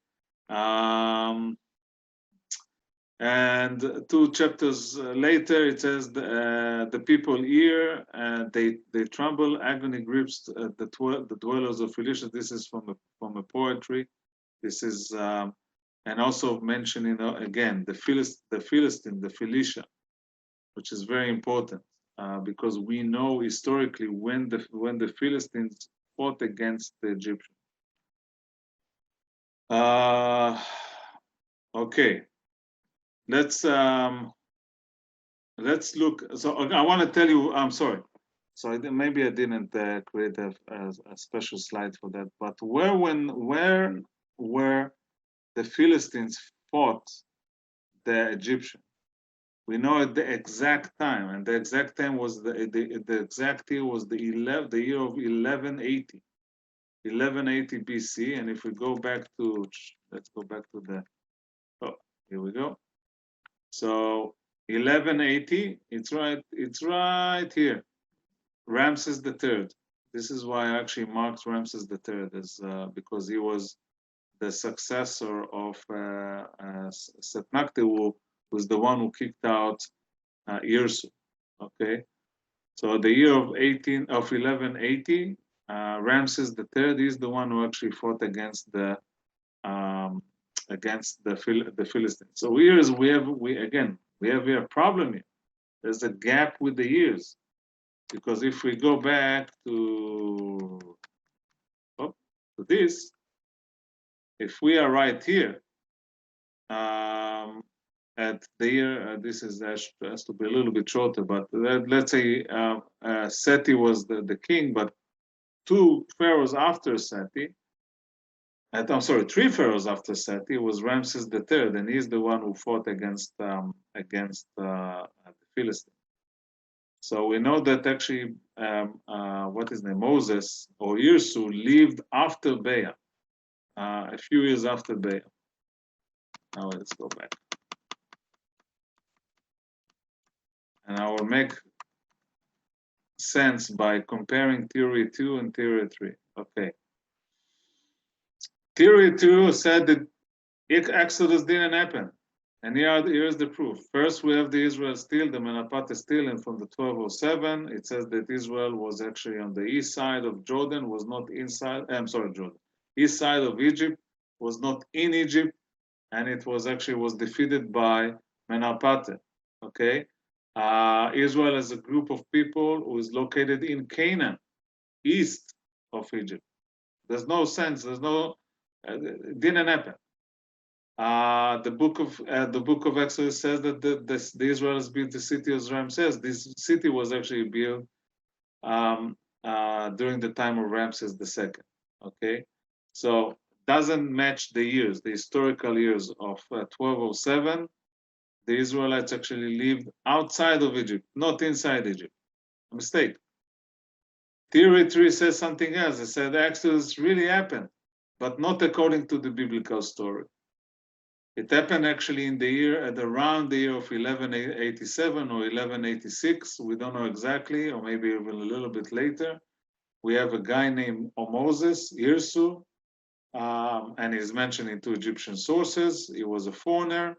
And 2 chapters later, it says the people here, they tremble, agony grips the dwellers of Philistia. This is from a poetry. This is, and also mentioning again the Philistine, the Philistia, which is very important because we know historically when the Philistines fought against the Egyptians. Okay, let's look. So I want to tell you. I'm sorry. So maybe I didn't create a special slide for that. But where the Philistines fought the Egyptians? We know at the exact time, and the exact time was the exact year was the year of 1180. 1180 BC, and if we go back to, let's go back to the, oh, here we go. So 1180, it's right here. Ramses III. This is why I actually marked Ramses III as because he was the successor of Setnakte, who was the one who kicked out Irsu. Okay, so the year of 1180. Ramses III is the one who actually fought against the Philistines. So we have here a problem here. There's a gap with the years, because if we go back to this, if we are right here at the year, this has to be a little bit shorter, but let's say Seti was the king, but 2 pharaohs after Seti, I'm sorry, 3 pharaohs after Seti was Ramses III, and he's the one who fought against the Philistines. So we know that actually, what is his name, Moses or Irsu lived after Bea, a few years after Bea. Now let's go back, and I will make sense by comparing theory 2 and theory 3. Okay. Theory 2 said that Exodus didn't happen. And here's the proof. First, we have the Israel still, the Menapate still, and from the 1207, it says that Israel was actually on the east side of Jordan, was not inside, Jordan. East side of Egypt, was not in Egypt, and it was defeated by Menapate. Okay? Israel is a group of people who is located in Canaan, east of Egypt. There's no sense. It didn't happen. The book of Exodus says that the Israelites built the city of Ramses. This city was actually built during the time of Ramses II. Okay, so doesn't match the years, the historical years of 1207. The Israelites actually lived outside of Egypt, not inside Egypt. A mistake. Theory 3 says something else. It said Exodus really happened, but not according to the biblical story. It happened actually in the year, at around the year of 1187 or 1186. We don't know exactly, or maybe even a little bit later. We have a guy named Moses, Irsu, and he's mentioned in 2 Egyptian sources. He was a foreigner.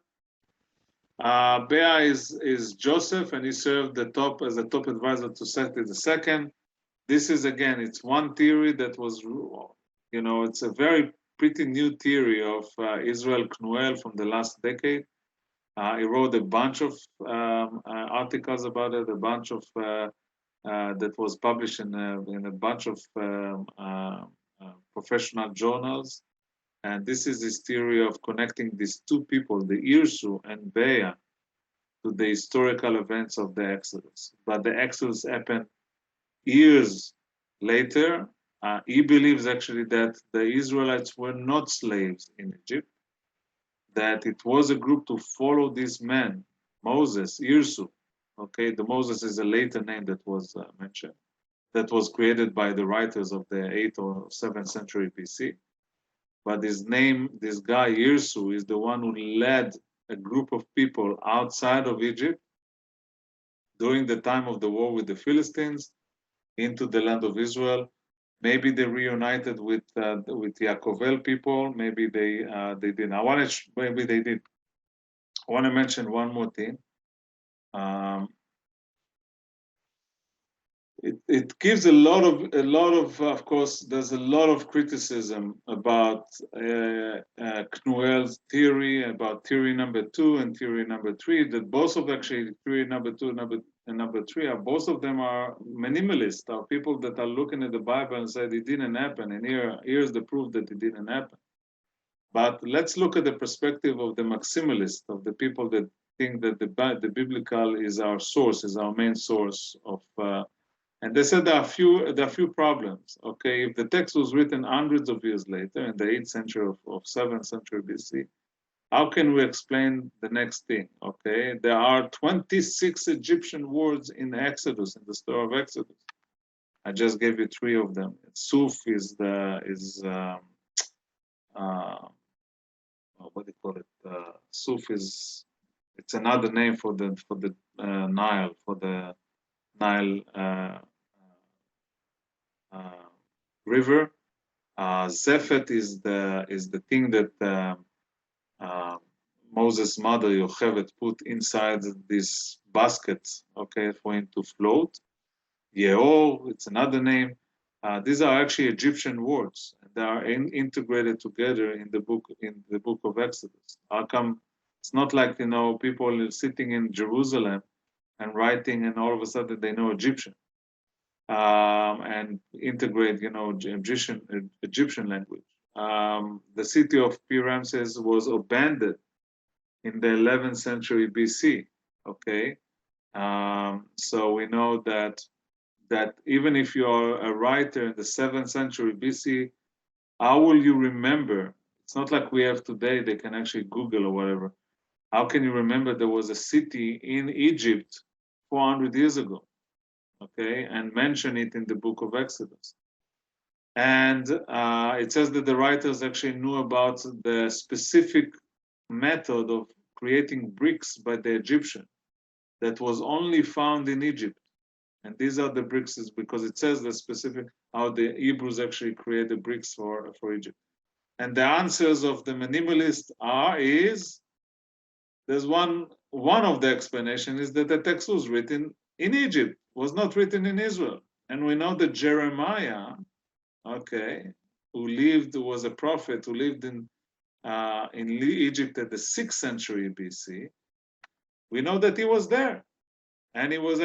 Bea is Joseph, and he served as a top advisor to Seti II. This is, again, it's one theory that was, it's a very pretty new theory of Israel Knuel from the last decade. He wrote a bunch of articles about it, a bunch of that was published in a bunch of professional journals. And this is his theory of connecting these 2 people, the Irsu and Bea, to the historical events of the Exodus. But the Exodus happened years later. He believes actually that the Israelites were not slaves in Egypt, that it was a group to follow this man, Moses, Irsu. Okay, the Moses is a later name that was mentioned, that was created by the writers of the 8th or 7th century BC. But his name, this guy Irsu, is the one who led a group of people outside of Egypt during the time of the war with the Philistines into the land of Israel. Maybe they reunited with Yakovel people. Maybe they didn't. Maybe they did. I want to mention one more thing. it gives a lot of course, there's a lot of criticism about Knuel's theory, about theory number 2 and theory number 3, that both of actually theory number 2 and number 3 are, both of them are minimalist, are people that are looking at the Bible and said it didn't happen, and here's the proof that it didn't happen. But let's look at the perspective of the maximalist, of the people that think that the biblical is our source, is our main source of and they said there are few problems. Okay, if the text was written hundreds of years later, in the 8th century of 7th century BC, how can we explain the next thing? Okay, there are 26 Egyptian words in Exodus, in the story of Exodus. I just gave you 3 of them. Suf is what do you call it? Suf is, it's another name for the Nile, for the Nile river. Zephet is the thing that Moses' mother Yocheved put inside this basket, okay, for him to float. Yeor, it's another name. These are actually Egyptian words. They are integrated together in the book of Exodus. How come? It's not like, you know, people sitting in Jerusalem and writing, and all of a sudden they know Egyptian and integrate, you know, Egyptian language. The city of Pi-Ramses was abandoned in the 11th century BC. Okay, so we know that even if you are a writer in the 7th century BC, how will you remember? It's not like we have today, they can actually Google or whatever. How can you remember there was a city in Egypt 400 years ago? Okay, and mention it in the book of Exodus. And it says that the writers actually knew about the specific method of creating bricks by the Egyptian that was only found in Egypt. And these are the bricks, because it says the specific how the Hebrews actually create the bricks for Egypt. And the answers of the minimalist is there's one of the explanation is that the text was written in Egypt, was not written in Israel. And we know that Jeremiah, okay, who was a prophet who lived in Egypt at the 6th century BC. We know that he was there. And he was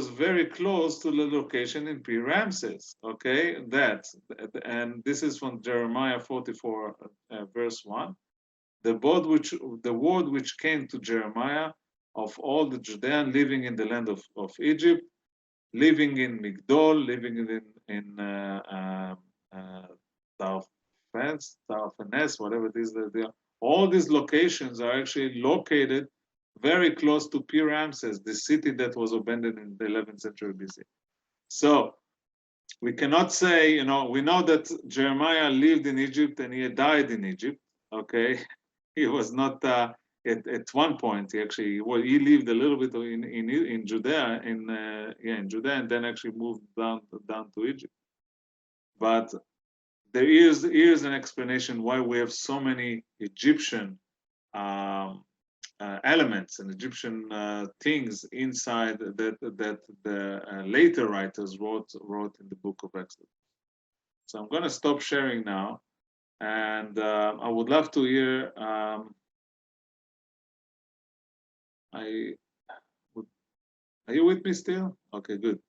very close to the location in Pi-Ramses, okay, and this is from Jeremiah 44, verse 1. The word which came to Jeremiah of all the Judeans living in the land of Egypt, living in Migdol, living in Tarfenes, whatever it is, all these locations are actually located very close to Pi-Ramses, the city that was abandoned in the 11th century BC. So we cannot say, you know, we know that Jeremiah lived in Egypt and he died in Egypt. Okay, he was not at one point. He lived a little bit in Judea, in Judea, and then actually moved down to Egypt. But here's an explanation why we have so many Egyptian elements and Egyptian things inside that the later writers wrote in the book of Exodus. So I'm going to stop sharing now, and I would love to hear. Are you with me still? Okay, good.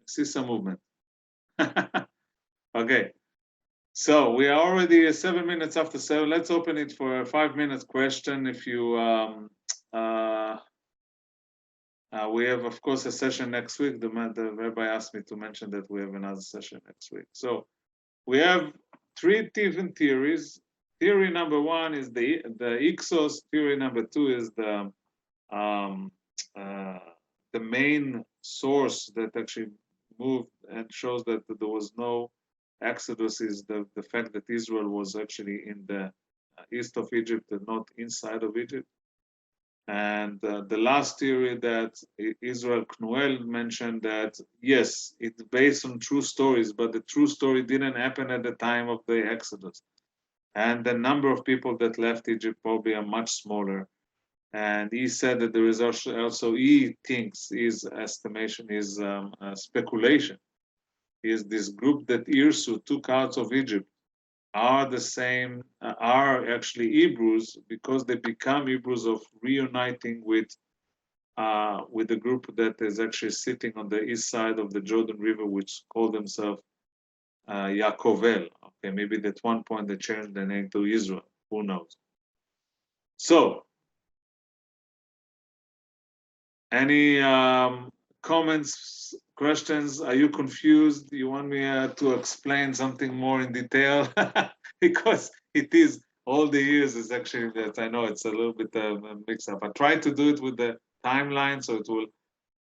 I see some movement. Okay. So we are already 7 minutes after 7. Let's open it for a 5-minute question. If you, we have, of course, a session next week. The rabbi asked me to mention that we have another session next week. So we have 3 different theories. Theory number 1 is the Ixos. Theory number 2 is the main source that actually moved and shows that there was no Exodus, is the fact that Israel was actually in the east of Egypt and not inside of Egypt. And the last theory that Israel Knuel mentioned, that yes, it's based on true stories, but the true story didn't happen at the time of the Exodus. And the number of people that left Egypt probably are much smaller. And he said that there is also he thinks his estimation is speculation. Is this group that Irsu took out of Egypt are the same, are actually Hebrews because they become Hebrews of reuniting with the group that is actually sitting on the east side of the Jordan River, which call themselves Yakovel. Okay, maybe at one point they changed the name to Israel. Who knows? So, any comments, questions? Are you confused? You want me to explain something more in detail? Because it is all the years is actually that I know it's a little bit a mix up. I try to do it with the timeline so it will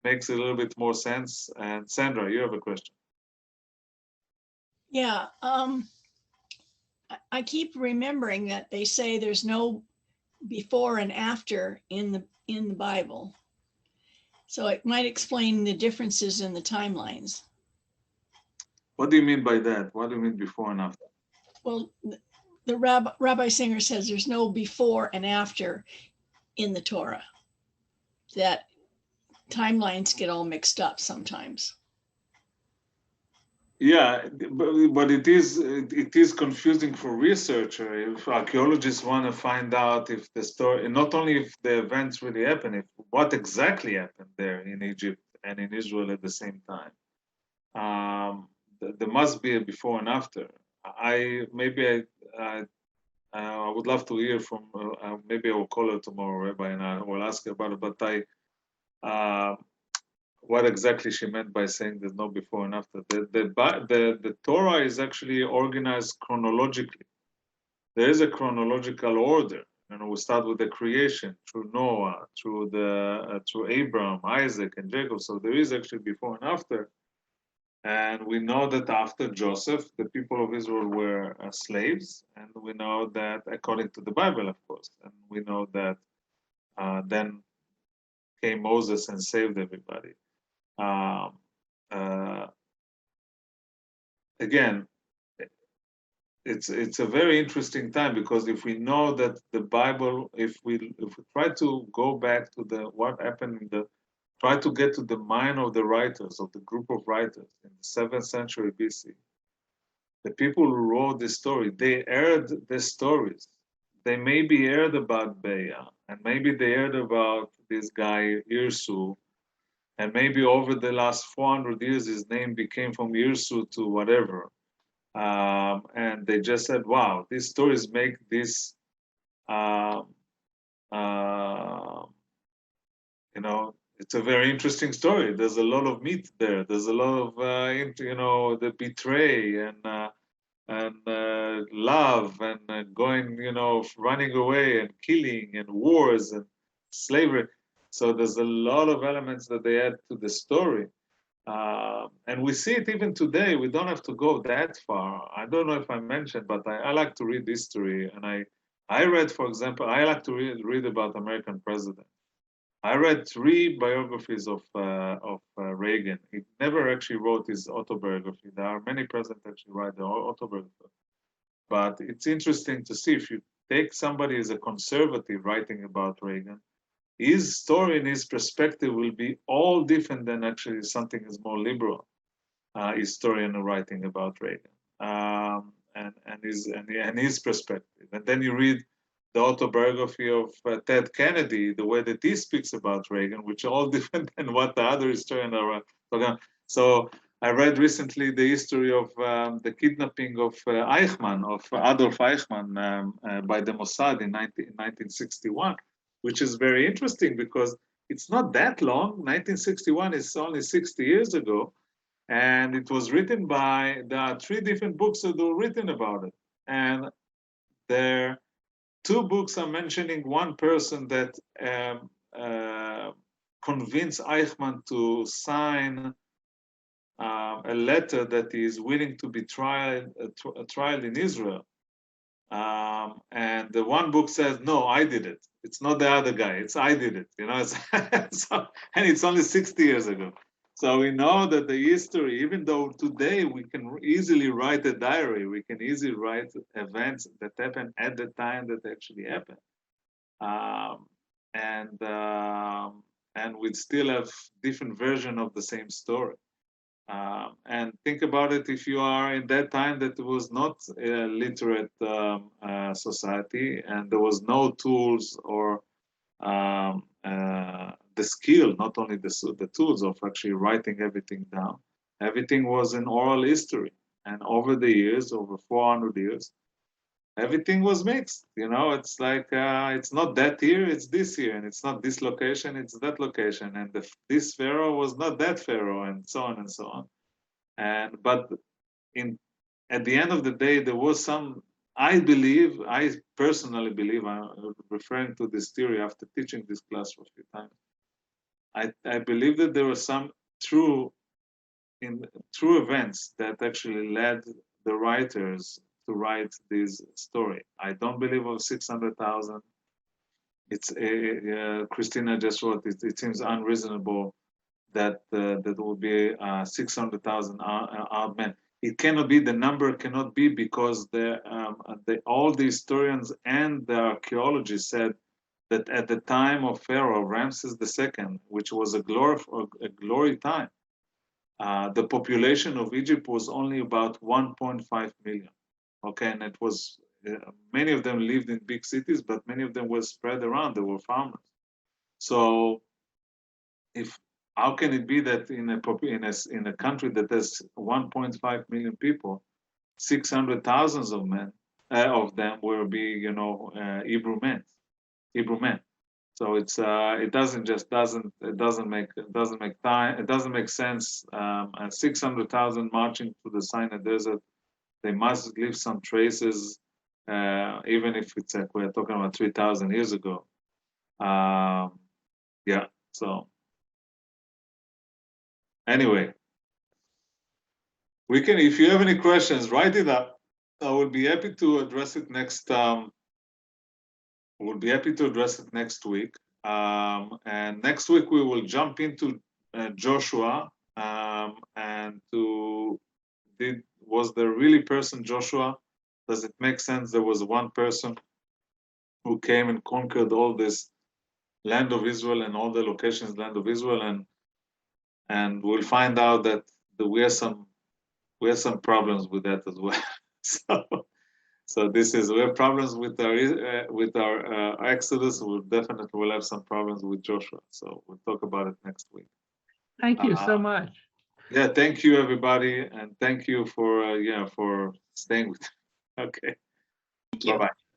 makes a little bit more sense. And Sandra, you have a question. Yeah, I keep remembering that they say there's no before and after in the Bible. So it might explain the differences in the timelines. What do you mean by that? What do you mean before and after? Well, the Rabbi Singer says there's no before and after in the Torah. That timelines get all mixed up sometimes. Yeah, but it is confusing for researcher if archaeologists want to find out if the story, not only if the events really happened, if what exactly happened there in Egypt and in Israel at the same time. There must be a before and after. I would love to hear from maybe I will call her tomorrow, Rabbi, and I will ask her about it. But what exactly she meant by saying there's no before and after. The Torah is actually organized chronologically. There is a chronological order. You know, we start with the creation through Noah, through Abraham, Isaac, and Jacob. So there is actually before and after. And we know that after Joseph, the people of Israel were slaves. And we know that, according to the Bible, of course, and we know that then came Moses and saved everybody. Again, it's a very interesting time because if we know that the Bible, if we try to go back to what happened try to get to the mind of the writers, of the group of writers in the 7th century BC, the people who wrote this story, they heard the stories. They maybe heard about Beah, and maybe they heard about this guy Irsu, and maybe over the last 400 years, his name became from Irsu to whatever. And they just said, wow, these stories make this, it's a very interesting story. There's a lot of meat there. There's a lot of, the betray and love and going, running away and killing and wars and slavery. So there's a lot of elements that they add to the story. And we see it even today. We don't have to go that far. I don't know if I mentioned, but I like to read history. And I read, for example, I like to read about American presidents. I read 3 biographies of Reagan. He never actually wrote his autobiography. There are many presidents actually write their autobiography. But it's interesting to see if you take somebody as a conservative writing about Reagan, his story and his perspective will be all different than actually something is more liberal historian writing about Reagan and his perspective. And then you read the autobiography of Ted Kennedy, the way that he speaks about Reagan, which are all different than what the other historians are talking about. So I read recently the history of the kidnapping of Eichmann, of Adolf Eichmann by the Mossad in 1961, which is very interesting because it's not that long. 1961 is only 60 years ago. And it was written there are 3 different books that were written about it. And there 2 books are mentioning one person that convinced Eichmann to sign a letter that he is willing to be tried in Israel. And the one book says, no, I did it. It's not the other guy. It's I did it. And it's only 60 years ago. So we know that the history, even though today we can easily write a diary, we can easily write events that happened at the time that actually happened. and we still have different version of the same story. And think about it, if you are in that time that it was not a literate society, and there was no tools or the skill, not only the tools of actually writing everything down. Everything was in oral history. And over the years, over 400 years, everything was mixed. You know, it's like it's not that here, it's this here, and it's not this location, it's that location, and this pharaoh was not that pharaoh, and so on and so on. And but at the end of the day, there was some. I personally believe, I'm referring to this theory after teaching this class for a few times. I believe that there were some true events that actually led the writers to write this story. I don't believe of 600,000. It's Christina just wrote it. It seems unreasonable that that will be 600,000 armed men. It cannot be. The number cannot be because all the historians and the archaeologists said that at the time of Pharaoh Ramses II, which was a glory time, the population of Egypt was only about 1.5 million. Okay, and it was many of them lived in big cities, but many of them were spread around. They were farmers. So, how can it be that in a country that has 1.5 million people, 600,000 of them will be Hebrew men? So it doesn't make sense. 600,000 marching to the Sinai Desert, they must leave some traces, even if it's like we're talking about 3,000 years ago. Yeah. So anyway, we can. If you have any questions, write it up. I will be happy to address it next. We'll be happy to address it next week. And next week we will jump into Joshua and was there really person Joshua? Does it make sense there was one person who came and conquered all this land of Israel and all the locations land of Israel, and we'll find out that we have some problems with that as well. So we have problems with our Exodus. Will have some problems with Joshua. So we'll talk about it next week. Thank you so much. Yeah, thank you everybody, and thank you for staying with me. Okay. Thank you. Bye-bye.